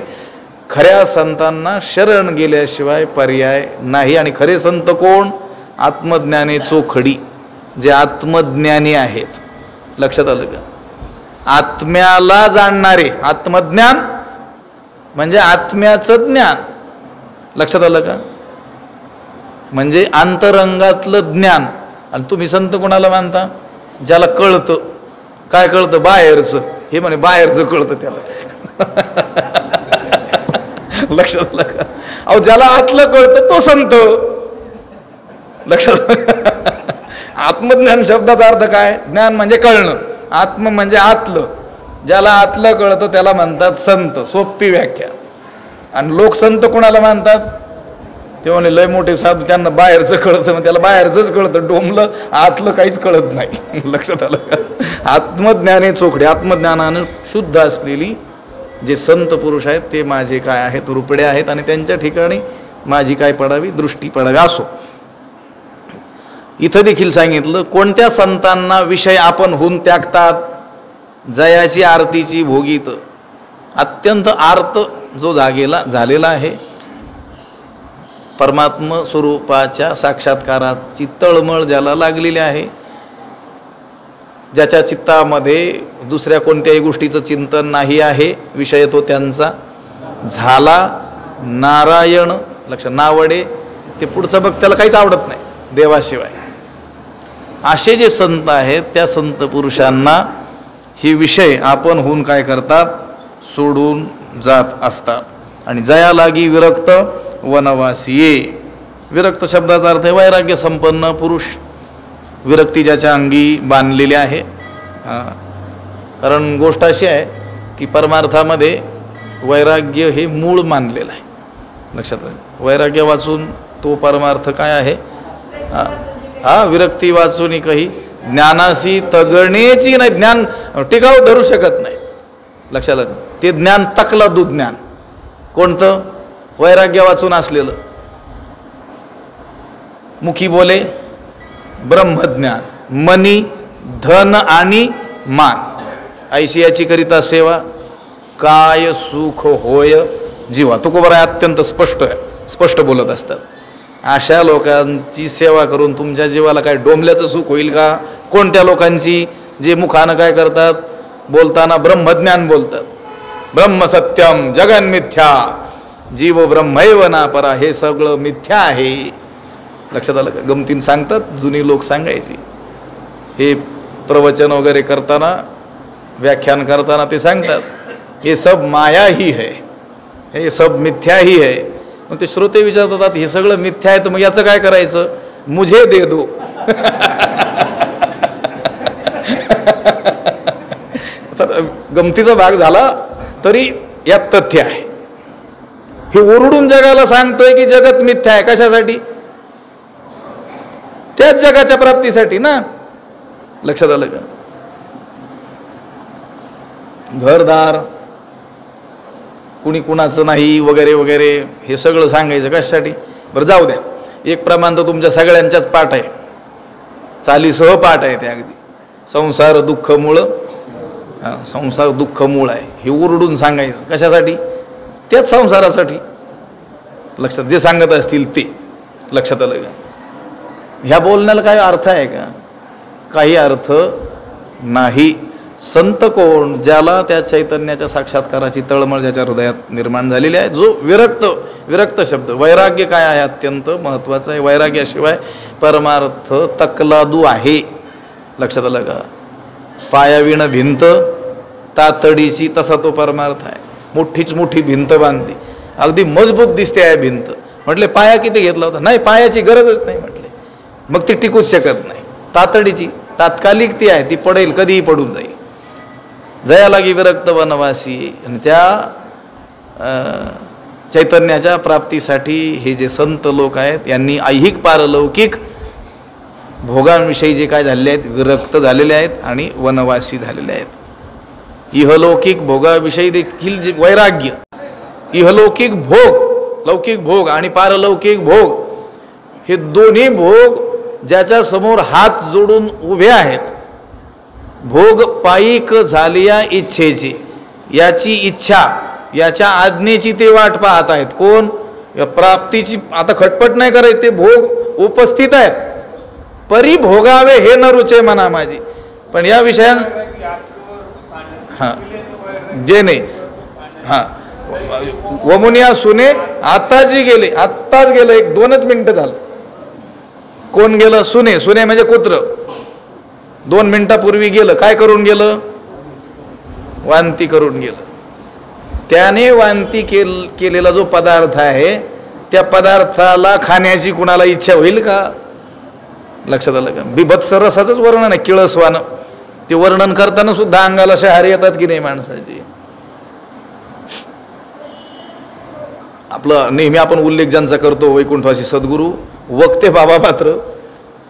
खऱ्या संतांना शरण गेल्याशिवाय पर्याय नाही. आणि खरे संत कोण? आत्मज्ञाने चोखडी, जे आत्मज्ञानी आहेत. लक्षात आलं का? आत्म्याला जाणणारे. आत्मज्ञान म्हणजे आत्म्याचं ज्ञान. लक्षात आलं का? म्हणजे अंतरंगातलं ज्ञान. आणि तुम्ही संत कोणाला मानता? ज्याला कळतं. काय कळतं? बाहेरचं. हे म्हणे बाहेरचं कळतं त्याला. लक्षात आलं का? अहो ज्याला आतलं कळतं तो संत. लक्षात? आत्मज्ञान शब्दाचा अर्थ काय? ज्ञान म्हणजे कळणं, आत्म म्हणजे आतलं. ज्याला आतलं कळतं त्याला म्हणतात संत. सोपी व्याख्या. आणि लोक संत कोणाला मानतात? ते म्हणे लय मोठे साधू, त्यांना बाहेरचं कळतं, मग त्याला बाहेरचंच कळतं, डोंबलं आतलं काहीच कळत नाही. लक्षात आलं का? आत्मज्ञाने चोखडे, आत्मज्ञानानं शुद्ध असलेली जे संत पुरुष आहेत ते माझे काय आहेत? रुपडे आहेत. आणि त्यांच्या ठिकाणी माझी काय पडावी? दृष्टी पडावी. असो, इथं देखील सांगितलं कोणत्या संतांना विषय आपण होऊन त्यागतात? जयाची आरतीची भोगीत. अत्यंत आर्त जो झालेला आहे, परमात्म स्वरूपाच्या साक्षात्काराची तळमळ ज्याला लागलेली आहे, ज्याच्या चित्तामध्ये दुसऱ्या कोणत्याही गोष्टीचं चिंतन नाही आहे, विषय तो त्यांचा झाला. नारायण, लक्ष, नावडे, ते पुढचं बघ, त्याला काहीच आवडत नाही देवाशिवाय. असे जे संत आहेत त्या संत पुरुषांना हे विषय आपण होऊन काय करतात? सोडून जात असतात. आणि जया लागी विरक्त वनवासीये. विरक्त शब्दाचा अर्थ आहे वैराग्य संपन्न पुरुष. विरक्ती ज्याच्या अंगी बांधलेली आहे. कारण गोष्ट अशी आहे की परमार्थामध्ये वैराग्य हे मूळ मानलेलं आहे. लक्षात आलं? वैराग्य वाचून तो परमार्थ काय आहे? विरक्ती वाचून काही ज्ञानाशी तगणेची नाही. ज्ञान टिकाऊ धरू शकत नाही. लक्षात आलं? ते ज्ञान तकला दूध ज्ञान. कोणतं? वैराग्य वाचून असलेलं. मुखी बोले ब्रह्मज्ञान, मनी, धन आणि मान, ऐशियाची करिता सेवा, काय सुख होय जीवा. तुकोबा अत्यंत स्पष्ट बोलत असतात. अशा लोकांची सेवा करून तुमच्या जीवाला काय डोंबल्याचं सुख होईल का? कोणत्या लोकांची? जे मुखानं काय करतात, बोलताना ब्रह्मज्ञान बोलतात, ब्रह्म सत्यम जगन मिथ्या, जीव ब्रह्मैव ना परा, हे सगळं मिथ्या आहे. लक्षात आलं का? गमतीन सांगतात, जुनी लोक सांगायची. हे प्रवचन वगैरे करताना, व्याख्यान करताना ते सांगतात, हे सब माया ही है, हे सब मिथ्या ही है. मग ते श्रोते विचारतात, हे सगळं मिथ्या आहे तर मग याचं काय करायचं? मुझे दे दो. तर गमतीचा भाग झाला तरी यात तथ्य आहे. हे ओरडून जगाला सांगतोय की जगत मिथ्या आहे. कशासाठी? त्याच जगाच्या प्राप्तीसाठी ना. लक्षात आलं का? घरदार कुणी कुणाचं नाही वगैरे वगैरे हे सगळं सांगायचं कशासाठी? बरं जाऊ द्या, एक प्रमाण तर तुमच्या सगळ्यांच्याच पाठ आहे, चालीसह पाठ आहे ते अगदी. संसार दुःख मूळ, संसार दुःख मूळ आहे, हे ओरडून सांगायचं कशासाठी? त्याच संसारासाठी. लक्षात, जे सांगत असतील ते. लक्षात आलं का? ह्या बोलण्याला काही अर्थ आहे का? काही अर्थ नाही. संत कोण? ज्याला त्या चैतन्याच्या साक्षात्काराची तळमळ ज्याच्या हृदयात निर्माण झालेली आहे, जो विरक्त. विरक्त शब्द, वैराग्य काय आहे? अत्यंत महत्त्वाचं आहे. वैराग्याशिवाय परमार्थ तकलादू आहे. लक्षात आलं का? पायाविण भिंत तातडीची, तसा तो परमार्थ आहे. मोठीच मोठी भिंत बांधली, अगदी मजबूत दिसते आहे भिंत. म्हटले पाया किती घेतला होता? नाही, पायाची गरजच नाही म्हटले. मग ती टिकूच शकत नाही. तातडीची, तात्कालिक ती आहे, ती पडेल, कधीही पडून जाईल. जया लागी विरक्त वनवासी. आणि त्या चैतन्याच्या प्राप्तीसाठी हे जे संत लोक आहेत, यांनी ऐहिक पारलौकिक भोगांविषयी जे काय झालेले आहेत, विरक्त झालेले आहेत आणि वनवासी झालेले आहेत. इहलौकिक भोगाविषयी देखील जे वैराग्य, इहलौकिक भोग, लौकिक भोग आणि पारलौकिक भोग, हे दोन्ही भोग ज्याच्या समोर हात जोडून उभे आहेत, भोग पायिक झालिया इच्छेची, याची इच्छा, याच्या आज्ञेची ते वाट पाहत आहेत. कोण? या प्राप्तीची. आता खटपट नाही करायची, ते भोग उपस्थित आहेत. परी भोगावे हे न रुचे मना माझी. पण या विषयां हां जे नाही, हां वमुनिया सुने आताच गेले, आत्ताच गेलं, 1-2 मिनिटं झालं. कोण गेलं? सुने. सुने म्हणजे कुत्र. 2 मिनिटापूर्वी गेलं. काय करून गेलं? वांती करून गेलं. त्याने वांती केलेला जो पदार्थ आहे, त्या पदार्थाला खाण्याची कुणाला इच्छा होईल का? लक्षात आलं का? बिभत्स रसाचंच वर्णन आहे, किळसवानं. ते वर्णन करताना सुद्धा अंगाला शहार येतात की नाही माणसाची. आपलं नेहमी आपण उल्लेख ज्यांचा करतो, वैकुंठवासी सद्गुरू, वक्ते बाबा मात्र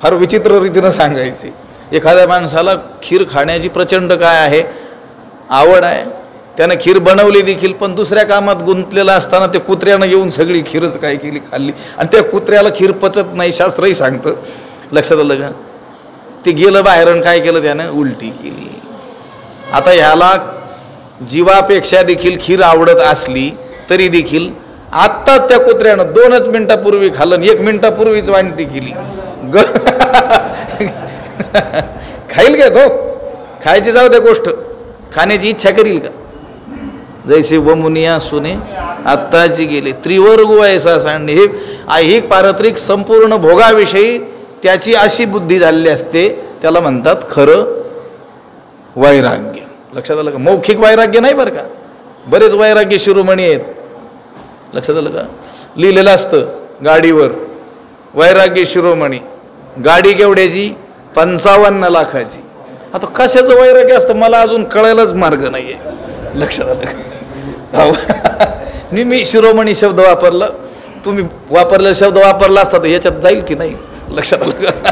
फार विचित्र रीतीनं सांगायचे. एखाद्या माणसाला खीर खाण्याची प्रचंड काय आहे, आवड आहे, त्यानं खीर बनवली देखील, पण दुसऱ्या कामात गुंतलेला असताना ते कुत्र्यानं येऊन सगळी खीरच काय केली, खाल्ली, आणि त्या कुत्र्याला खीर पचत नाही, शास्त्रही सांगतं. लक्षात आलं का? ते गेलं बाहेर आणि काय केलं त्यानं? उलटी केली. आता ह्याला जीवापेक्षा देखील खीर आवडत असली तरी देखील आत्ताच त्या कुत्र्यानं 2च मिनिटापूर्वी खाल्लं, 1 मिनिटापूर्वीच वांटी केली. खाईल का तो? खायची जाऊ त्या गोष्ट, खाण्याची इच्छा करील का? जैसे वमुनिया सुने आत्ताची गेले, त्रिवर्गो ऐसा सांडणे. हे ऐहिक पारत्रिक संपूर्ण भोगाविषयी त्याची अशी बुद्धी झालेली असते, त्याला म्हणतात खरं वैराग्य. लक्षात आलं का? मौखिक वैराग्य नाही बरं का, बरेच वैराग्य शिरोमणी आहेत. लक्षात आलं का? लिहिलेलं असतं गाडीवर, वैराग्य शिरोमणी. गाडी केवढ्याची? 55 लाखाची. आता कशाचं वैराग्य असतं मला अजून कळायलाच मार्ग नाही आहे. लक्षात आलं का? मी शिरोमणी शब्द वापरला, तुम्ही वापरलेला शब्द वापरला असता तर याच्यात जाईल की नाही? लक्षात आलं का?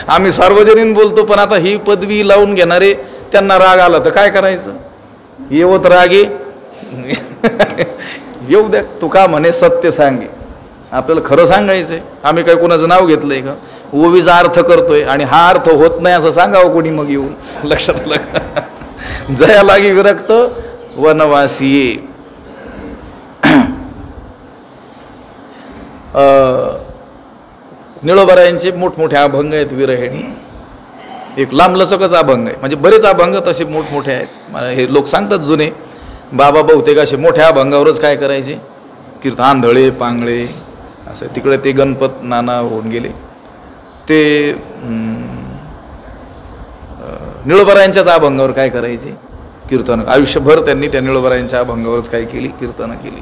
आम्ही सार्वजनिक बोलतो, पण आता ही पदवी लावून घेणारे त्यांना राग आला तर काय करायचं? येवत रागे येऊ द्या. तू का म्हणे सत्य सांगे, आपल्याला खरं सांगायचंय. आम्ही काय कोणाचं नाव घेतलंय का? ओवीचा अर्थ करतोय आणि हा अर्थ होत नाही असं सांगावं कोणी मग येऊन. लक्षात आलं का? जया लागी विरक्त वनवासी. निळोबारायांचे मोठमोठे अभंग आहेत विरहिणी. एक लांबलचकच अभंग आहे. म्हणजे बरेच अभंग तसे मोठमोठे आहेत. मला हे लोक सांगतात जुने बाबा बहुतेक असे मोठ्या अभंगावरच काय करायचे, कीर्तन आंधळे पांगळे असं. तिकडे ते गणपत नाना होऊन गेले, ते निळोबरायांच्याच अभंगावर काय करायचे, कीर्तन. आयुष्यभर त्यांनी त्या निळोबरायांच्या अभंगावरच काय केली, कीर्तनं केली.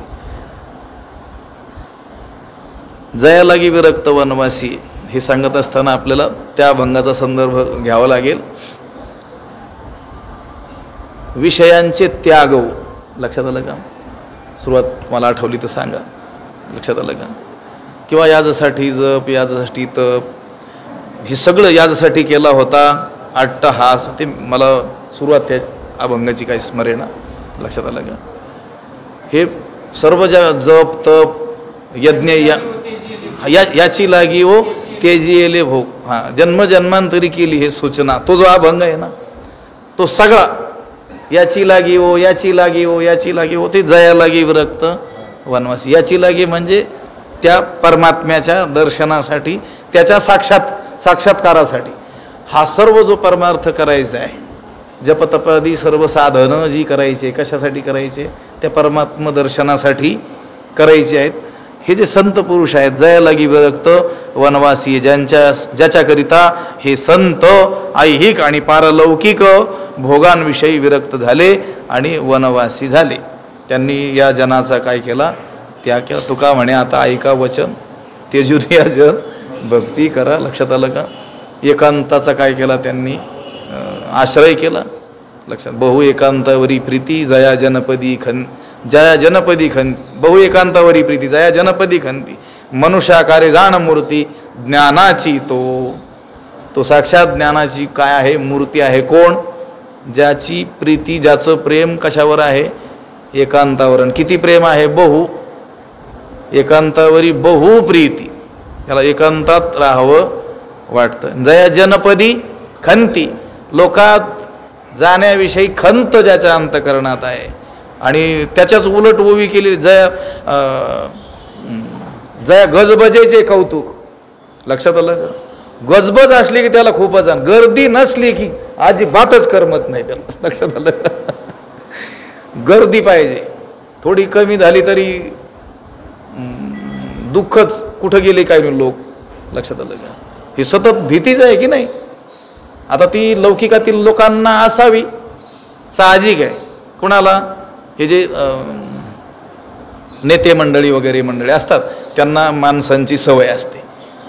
जया लागी विरक्त वनवासी हे सांगत असताना आपल्याला त्या अभंगाचा संदर्भ घ्यावा लागेल. विषयांचे त्याग, लक्षात आलं का? सुरुवात मला आठवली तर सांगा, लक्षात आलं का? किंवा याजसाठी जप, याजसाठी तप, हे सगळं याजसाठी केला होता. अट्टहास, ते मला सुरुवात त्या अभंगाची काही स्मरेना, लक्षात आलं का? हे सर्व ज्या जप तप यज्ञ याची लागी हो तेजी येले भोग. हां, जन्मजन्मांतरी केली हे सूचना. तो जो अभंग आहे ना, तो सगळा याची लागी हो, याची लागी हो, याची लागी हो, ते जया लागी विरक्त वनवासी. याची लागी म्हणजे त्या परमात्म्याच्या दर्शनासाठी, त्याच्या साक्षात्कारासाठी. हा सर्व जो परमार्थ करायचा आहे, जपतपादी सर्व साधनं जी करायची, कशासाठी करायचे, त्या परमात्म दर्शनासाठी करायचे आहेत. हे जे संत पुरुष आहेत, जया लागी विरक्त वनवासी, ज्याच्याकरिता हे संत ऐहिक आणि पारलौकिक भोगांविषयी विरक्त झाले आणि वनवासी झाले. त्यांनी या जनाचा काय केला, त्या केला. तुका म्हणे आता ऐका वचन, तेजून या जन भक्ती करा. लक्षात आलं का? एकांताचा काय केला त्यांनी, आश्रय केला. लक्षात, बहु एकांतावरी प्रीती जया जनपदी खन बहु एकांतावरी प्रीती जया जनपदी खंती मनुष्याकारे जाण मूर्ती ज्ञानाची. तो साक्षात ज्ञानाची काय आहे, मूर्ती आहे. कोण? ज्याची प्रीती, ज्याचं प्रेम कशावर आहे, एकांतावर. किती प्रेम आहे, बहु. एकांतावरी बहु प्रीती, त्याला एकांतात राहावं वाटतं. जया जनपदी खंती, लोकात जाण्याविषयी खंत ज्याच्या अंतकरणात आहे आणि त्याच्याच उलट ओवी केली. जया गजबजेचे कौतुक. लक्षात आलं का? गजबज असली की त्याला खूपच, गर्दी नसली की अजिबातच करमत नाही त्याला. लक्षात आलं का? गर्दी पाहिजे, थोडी कमी झाली तरी दुःखच. कुठं गेले काय लोक, लक्षात आलं का? ही सतत भीतीच आहे की नाही? आता ती लौकिकातील लोकांना असावी, साहजिक आहे. कुणाला? हे जे नेते मंडळी वगैरे मंडळी असतात, त्यांना माणसांची सवय असते.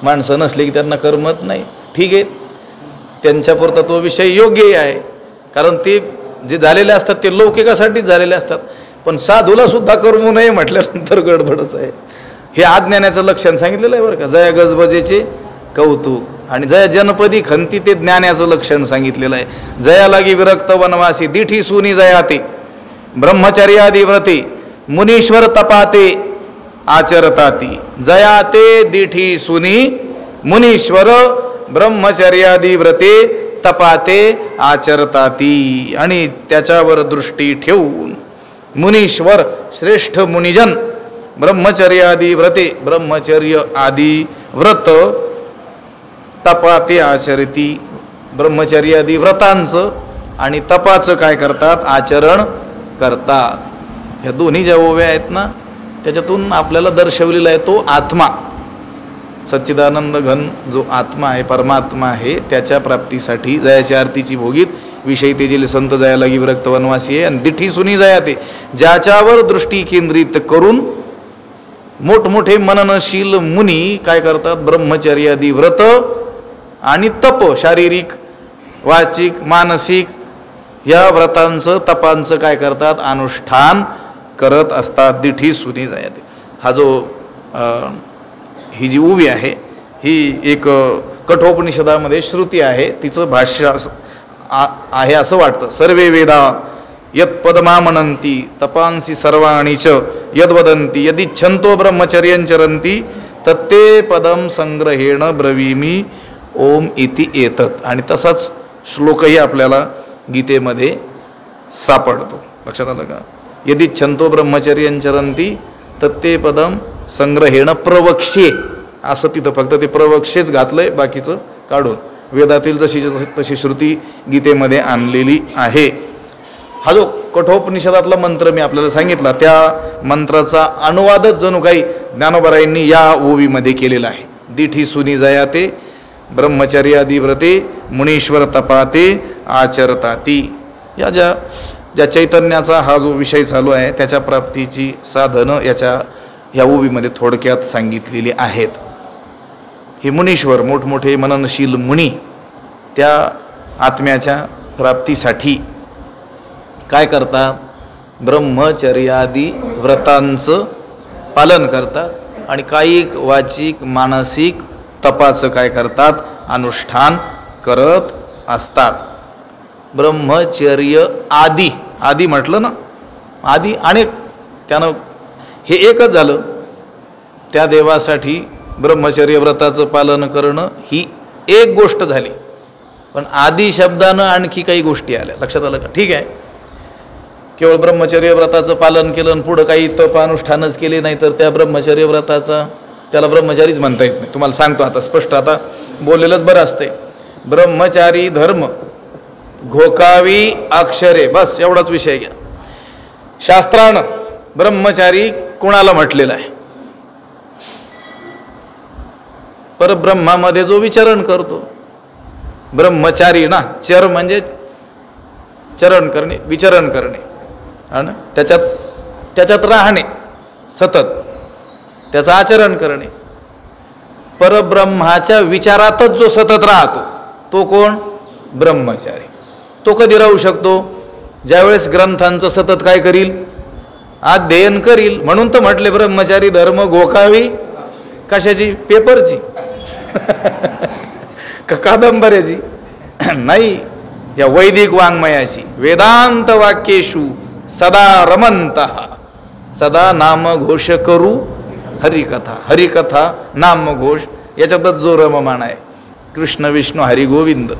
माणसं नसली की त्यांना करमत नाही. ठीक आहे, त्यांच्यापुरता तो विषय योग्यही आहे, कारण ते जे झालेले असतात ते लौकिकासाठीच झालेले असतात. पण साधूला सुद्धा करमू नये म्हटल्यानंतर गडबडच आहे. हे अज्ञानाचं लक्षण सांगितलेलं आहे बरं का. जया गजबजेचे कौतुक आणि जया जनपदी खंती, ते ज्ञानाचं लक्षण सांगितलेलं आहे. जया लागी विरक्त वनवासी दिठी सुनी जयाते ब्रह्मचर्यादी व्रते मुनीश्वर तपाते आचरताती. जयाते दिठी सुनी मुनीश्वर ब्रह्मचर्यादी व्रते तपाते आचरताती. आणि त्याच्यावर दृष्टी ठेवून मुनीश्वर श्रेष्ठ मुनिजन ब्रह्मचर्यादी व्रते, ब्रह्मचर्य आदी व्रत तपाते आचरती, ब्रह्मचर्यादी व्रतांचं आणि तपाचं काय करतात, आचरण करतात. ह्या दोन्ही ज्या ओव्या आहेत ना, त्याच्यातून आपल्याला दर्शवलेला आहे तो आत्मा, सच्चिदानंद घन जो आत्मा आहे, परमात्मा आहे, त्याच्या प्राप्तीसाठी जयाच्या आरतीची भोगीत विषयी तेजेले संत जया लागी विरक्त वनवासी आहे. आणि दिठी सुनी जयाते, ज्याच्यावर दृष्टी केंद्रित करून मोठमोठे मननशील मुनी काय करतात, ब्रह्मचर्यादी व्रत आणि तप, शारीरिक वाचिक मानसिक या व्रतांचं तपांचं काय करतात, अनुष्ठान करत असतात. दिठी सुनी जयाते. हा जो ही जी उवी आहे ही एक कठोपनिषदामध्ये श्रुती आहे, तिचं भाष्य आहे असं वाटतं. सर्वे वेदा यत्पदमा म्हणंती तपांसी सर्वाणी च यद्वदंती यदिच्छन्तो ब्रह्मचर्यंचरंती तत्ते पदम संग्रहेण ब्रवीमी ओम इति एतत्. आणि तसाच श्लोकही आपल्याला गीतेमध्ये सापडतो. लक्षात आलं का? यदिच्छन्तो ब्रह्मचर्यंचरंती तत्ते पदम संग्रहेण प्रवक्ष्ये, असं तिथं फक्त ते प्रवक्ष्येच घातलंय, बाकीचं काढून. वेदातील जशी तशी श्रुती गीतेमध्ये आणलेली आहे. हा जो कठोपनिषदातला मंत्र मी आपल्याला सांगितला, त्या मंत्राचा अनुवादच जणू काही ज्ञानोबारायांनी या ओवीमध्ये केलेला आहे. दिठी सुनी जयाते ब्रह्मचर्यादी व्रते मुनीश्वर तपाते आचरताती. या ज्या चैतन्याचा हा जो विषय चालू आहे त्याच्या प्राप्तीची साधनं या ओवीमध्ये थोडक्यात सांगितलेली आहेत. हे मुनीश्वर मोठमोठे मननशील मुनी त्या आत्म्याच्या प्राप्तीसाठी काय करतात? ब्रह्मचर्यादी व्रतांचं पालन करतात आणि कायिक वाचिक मानसिक तपाचं काय करतात? अनुष्ठान करत असतात. ब्रह्मचर्य आदी, आदी म्हटलं ना, आदी अनेक, त्यानं हे एकच झालं. त्या देवासाठी ब्रह्मचर्य व्रताचं पालन करणं ही एक गोष्ट झाली, पण आदी शब्दानं आणखी काही गोष्टी आल्या. लक्षात आलं का? ठीक आहे, केवळ ब्रह्मचर्य व्रताचं पालन केलं आणि पुढं काही तप अनुष्ठानच केले नाही तर त्या ब्रह्मचर्य व्रताचा त्याला ब्रह्मचारीच म्हणता येत नाही. तुम्हाला सांगतो आता स्पष्ट, आता बोललेलंच बरं असतंय. ब्रह्मचारी धर्म घोकावी अक्षरे, बस एवढाच विषय घ्या. शास्त्रानं ब्रह्मचारी कुणाला म्हटलेला आहे? परब्रह्मामध्ये जो विचरण करतो ब्रह्मचारी ना. चर म्हणजे चरण करणे, विचरण करणे, आणि त्याच्यात राहणे सतत, त्याचं आचरण करणे. परब्रह्माच्या विचारातच जो सतत राहतो तो कोण? ब्रह्मचारी. तो कधी राहू शकतो? ज्यावेळेस ग्रंथांचं सतत काय करील? अध्ययन करील. म्हणून तर म्हटले ब्रह्मचारी धर्म घोकावी कशाची? पेपरची का कादंबऱ्याची? नाही, या वैदिक वाङ्मयाची. वेदांत वाक्येषु सदा रमंतः, सदा नामघोष करू हरिकथा. हरिकथा नामघोष याच्यातच जो रममाण आहे. कृष्ण विष्णू हरी गोविंद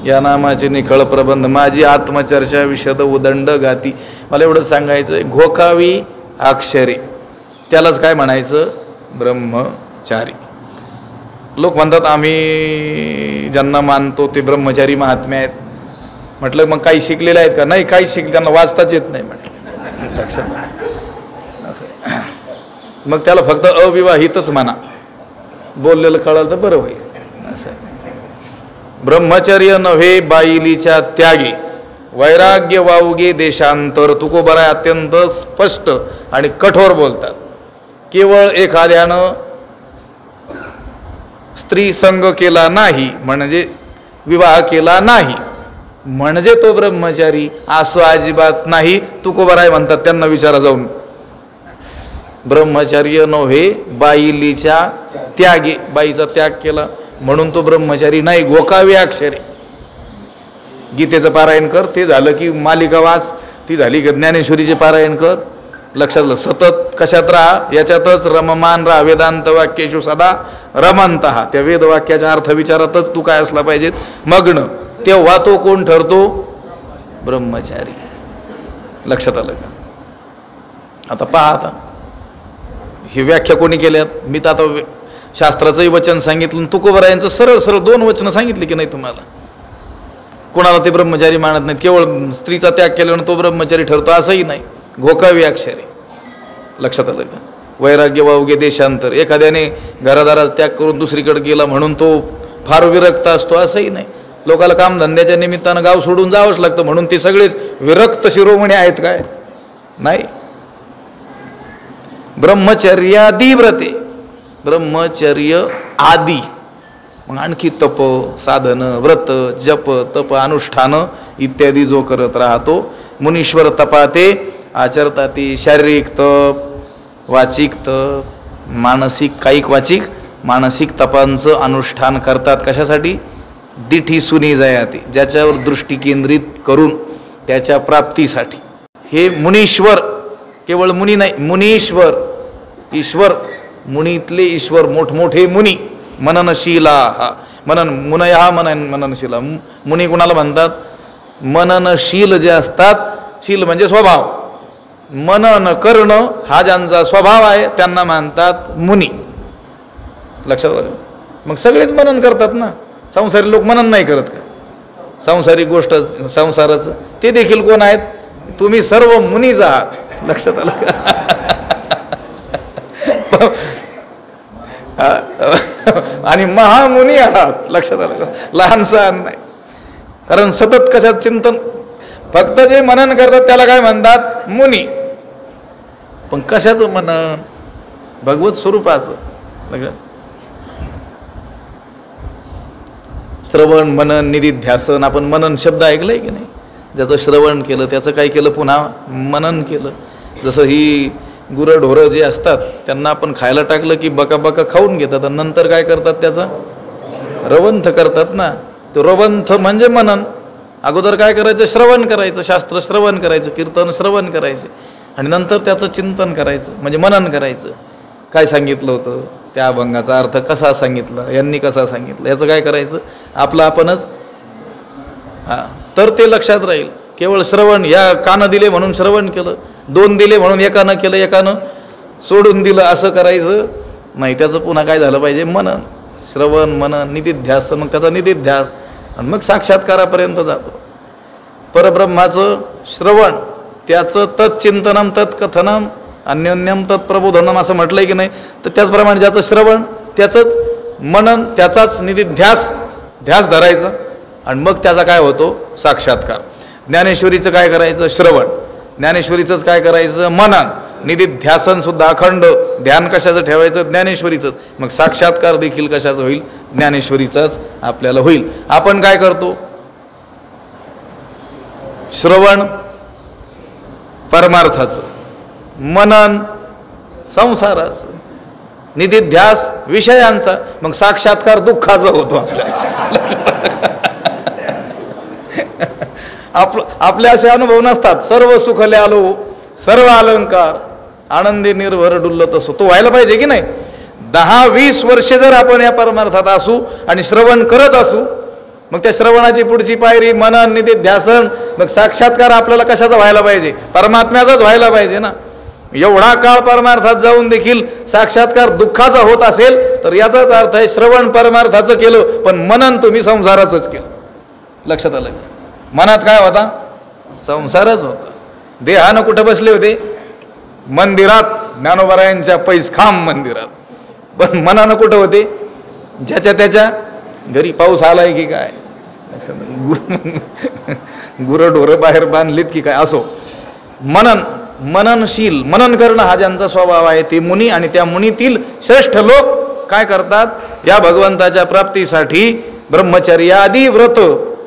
या नामाचे निखळ प्रबंध, माझी आत्मचर्चा विशद उदंड गाती. मला एवढं सांगायचं आहे, घोकावी अक्षरे त्यालाच काय म्हणायचं? ब्रह्मचारी. लोक म्हणतात आम्ही ज्यांना मानतो ते ब्रह्मचारी महात्मे आहेत. म्हटलं मग काही शिकलेले आहेत का? नाही, काही शिकले, त्यांना वाचताच येत नाही म्हटलं. असं मग त्याला फक्त अविवाहितच म्हणा, बोललेलं कळालं तर बरं होईल. असं ब्रह्मचर्य नव्हे बाईलीच्या त्यागी, वैराग्य वावगे देशांतर. तुकोबाराय अत्यंत स्पष्ट आणि कठोर बोलतात. केवळ एखाद्यानं स्त्री संग केला नाही म्हणजे विवाह केला नाही म्हणजे तो ब्रह्मचारी, असं अजिबात नाही. तुकोबाराय म्हणतात, त्यांना विचारा जाऊन. ब्रह्मचर्य नव्हे बाईलीच्या त्यागे, बाईचा त्याग केला म्हणून तो ब्रह्मचारी नाही. घोकावे अक्षरे. गीतेचं पारायण कर, ते झालं की मालिका वाच, ती झाली की ज्ञानेश्वरीचे पारायण कर. लक्षात सतत कशात राहा? याच्यातच रममान राहा. वेदांत वाक्येषु सदा रमंतः. त्या वेदवाक्याच्या अर्थ विचारातच तू काय असला पाहिजेत? मग्न. तेव्हा तो कोण ठरतो? ब्रह्मचारी. लक्षात आलं का? आता पहा, आता ही व्याख्या कोणी केल्यात? मी तर आता शास्त्राचंही वचन सांगितलं, तुकोबारायांचं सरळ सरळ 2 वचनं सांगितली की नाही तुम्हाला? कोणाला ते ब्रह्मचारी मानत नाहीत. केवळ स्त्रीचा त्याग केल्यानं तो ब्रह्मचारी ठरतो असंही नाही. घोकावी अक्षरे. लक्षात आलं का? वैराग्य वावगे देशांतर. एखाद्याने घरादारात त्याग करून दुसरीकडे गेला म्हणून तो फार विरक्त असतो असंही नाही. लोकाला कामधंद्याच्या निमित्तानं गाव सोडून जावंच लागतं म्हणून ते सगळेच विरक्त शिरोमणी आहेत काय? नाही. ब्रह्मचर्यादी व्रते, ब्रह्मचर्य आदी, मग आणखी तप साधन व्रत जप तप अनुष्ठान इत्यादी जो करत राहतो. मुनीश्वर तपाते आचरताती. शारीरिक तप, वाचिक तप, मानसिक, कायिक वाचिक मानसिक तपांचं अनुष्ठान करतात. कशासाठी? दिठी सुनी जयाती, ज्याच्यावर दृष्टी केंद्रित करून त्याच्या प्राप्तीसाठी. हे मुनीश्वर, केवळ मुनी नाही, मुनीश्वर, ईश्वर, मुनीतले ईश्वर, मोठमोठे मुनी. मननशीला, हा मनन मुनया मननशीला. मुनी कुणाला म्हणतात? मननशील जे असतात. शील म्हणजे स्वभाव. मनन करणं हा ज्यांचा स्वभाव आहे त्यांना म्हणतात मुनी. लक्षात आलं? मग सगळेच मनन करतात ना. संसारी लोक मनन नाही करत का? सांसारिक गोष्ट संसाराचं ते देखील कोण आहेत? तुम्ही सर्व मुनीच आहात. लक्षात आलं का? आणि महामुनी आहात. लक्षात आलं का? लहानसा नाही. कारण सतत कशात चिंतन, फक्त जे मनन करतात त्याला काय म्हणतात? मुनी. पण कशाचं मनन? भगवत स्वरूपाचं. श्रवण मनन निधिध्यासन. आपण मनन शब्द ऐकलंय की नाही? ज्याचं श्रवण केलं त्याचं काय केलं? पुन्हा मनन केलं. जसं ही गुरंढोरं जे असतात त्यांना आपण खायला टाकलं की बका बका खाऊन घेतात आणि नंतर काय करतात? त्याचा रवंथ करतात ना. तो रवंथ म्हणजे मनन. अगोदर काय करायचं? श्रवण करायचं, शास्त्र श्रवण करायचं, कीर्तन श्रवण करायचे आणि नंतर त्याचं चिंतन करायचं, म्हणजे मनन करायचं. काय सांगितलं होतं? त्या अभंगाचा अर्थ कसा सांगितला, यांनी कसा सांगितलं, याचं काय करायचं? आपलं आपणच. तर ते लक्षात राहील. केवळ श्रवण, या कानं दिले म्हणून श्रवण केलं, 2 दिले म्हणून एकानं केलं, एकानं सोडून दिलं, असं करायचं नाही. त्याचं पुन्हा काय झालं पाहिजे? मनन. श्रवण मनन निधिध्यास. मग त्याचा निधिध्यास आणि मग साक्षात्कारापर्यंत जातो. परब्रह्माचं श्रवण, त्याचं तत्चिंतनम तत्कथनम अन्योन्यम तत्प्रबोधनम असं म्हटलंय की नाही? तर त्याचप्रमाणे ज्याचं श्रवण त्याचंच मनन, त्याचाच निधिध्यास, ध्यास धरायचा आणि मग त्याचा काय होतो? साक्षात्कार. ज्ञानेश्वरीचं काय करायचं? श्रवण. ज्ञानेश्वरीचंच काय करायचं? मनन. निधिध्यासन सुद्धा अखंड. ध्यान कशाचं ठेवायचं? ज्ञानेश्वरीचंच. मग साक्षात्कार देखील कशाचं होईल? ज्ञानेश्वरीचाच आपल्याला होईल. आपण काय करतो? श्रवण परमार्थाचं, मनन संसाराचं, निधिध्यास विषयांचा, मग साक्षात्कार दुःखाचा होतो आपले असे अनुभव नसतात. सर्व सुखले आलो, सर्व अलंकार, आनंदी निर्भर डुल्लत असो. तो व्हायला पाहिजे की नाही? 10-20 वर्षे जर आपण या परमार्थात असू आणि श्रवण करत असू, मग त्या श्रवणाची पुढची पायरी मनन निधिध्यासन, मग साक्षात्कार आपल्याला कशाचा व्हायला पाहिजे? परमात्म्याचाच व्हायला पाहिजे ना. एवढा काळ परमार्थात जाऊन देखील साक्षात्कार दुःखाचा होत असेल तर याचाच अर्थ आहे श्रवण परमार्थाचं केलं पण मनन तुम्ही संसाराचंच केलं. लक्षात आलं? मनात काय होता? संसारच होता. देहानं कुठं बसले होते? मंदिरात, ज्ञानोबरायांच्या पैसखाम मंदिरात. पण मनानं कुठं होते? ज्याच्या त्याच्या घरी. पाऊस आलाय की काय, गुरंढोरं बाहेर बांधलीत की काय, असो. मननशील, मनन करणं हा ज्यांचा स्वभाव आहे ते मुनी. आणि त्या मुनीतील श्रेष्ठ लोक काय करतात? या भगवंताच्या प्राप्तीसाठी ब्रह्मचर्य आदी व्रत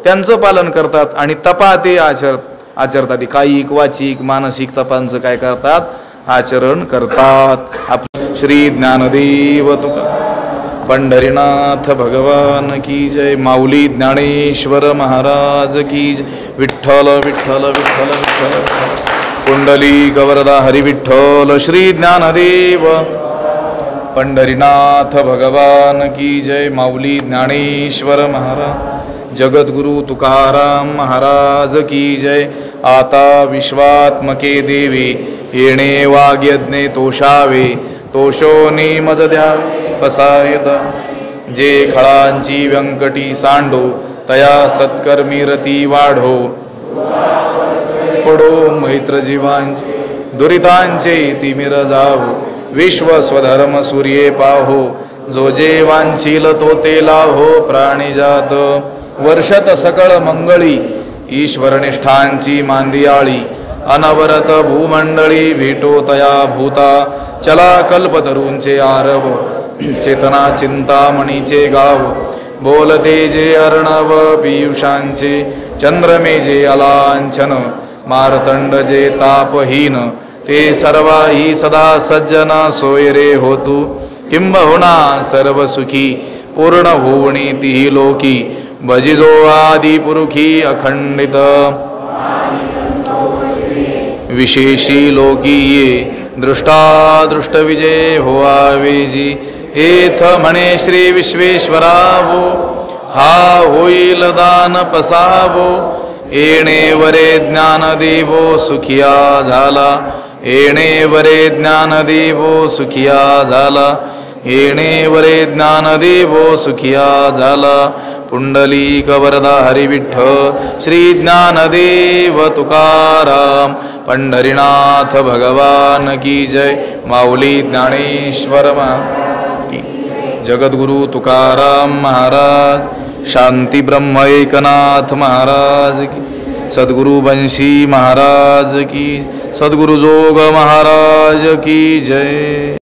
त्यांचं पालन करतात आणि तपा ते आचरतात. कायिक वाचिक मानसिक तपांचं काय करतात? आचरण करतात. आपले श्री ज्ञानदेव तुका पंढरीनाथ भगवान की जय. माऊली ज्ञानेश्वर महाराज की जय. विठ्ठल विठ्ठल विठ्ठल विठ्ठल. कुंडली गवरदा हरी विठ्ठल. श्री ज्ञानदेव पंढरीनाथ भगवान की जय. माऊली ज्ञानेश्वर महाराज. जगद्गुरु तुकाराम महाराज की जय. आता विश्वात्मके देवे येणे वाग्यज्ञे तोषावे. तोषोनी मज द्या पसायत. जे खळांची व्यंकटी सांडो तया सत्कर्मी रती वाढो. पडो मैत्र जीवांचे दुरितांचे तिमिर जावो. विश्व स्वधर्म सूर्ये पाहो. जो जे वांछील तो ते लाभो. प्राणीजात वर्षत सकळ मंगळी. ईश्वरनिष्ठांची मांदियाळी. अनवरत भूमंडळी भेटो तया भूता. चला कल्पतरूंचे आरव. चेतना चिंतामणीचे गाव. बोलते जे अर्णव पीयूषांचे. चंद्रमे जे अलांछन. मारतंड जे तापहीन. ते सर्वाही सदा सज्जन सोयरे होतू. किंबहुना सर्व सुखी पूर्ण होवणी तिही लोकी. भजिजो आदि पुरुखी अखंडित. विशेषी लोकी ये दृष्टा विजय होवावेजी. एथ म्हणे श्री विश्वेश्वरावो. हा होईल दान पसावो. येणे वरे ज्ञान देवो सुखिया झाला. येणे वरे ज्ञान देवो सुखिया झाला. येणे वरे ज्ञान देवो सुखिया झाला. पुंडलीक वरदा हरी विठ्ठल श्री ज्ञानदेव तुकाराम पंढरीनाथ भगवान की जय माऊली ज्ञानेश्वर जगद्गुरु तुकाराम महाराज शांती ब्रह्म एकनाथ महाराज की सद्गुरु बंशी महाराज की सद्गुरु जोग महाराज की जय।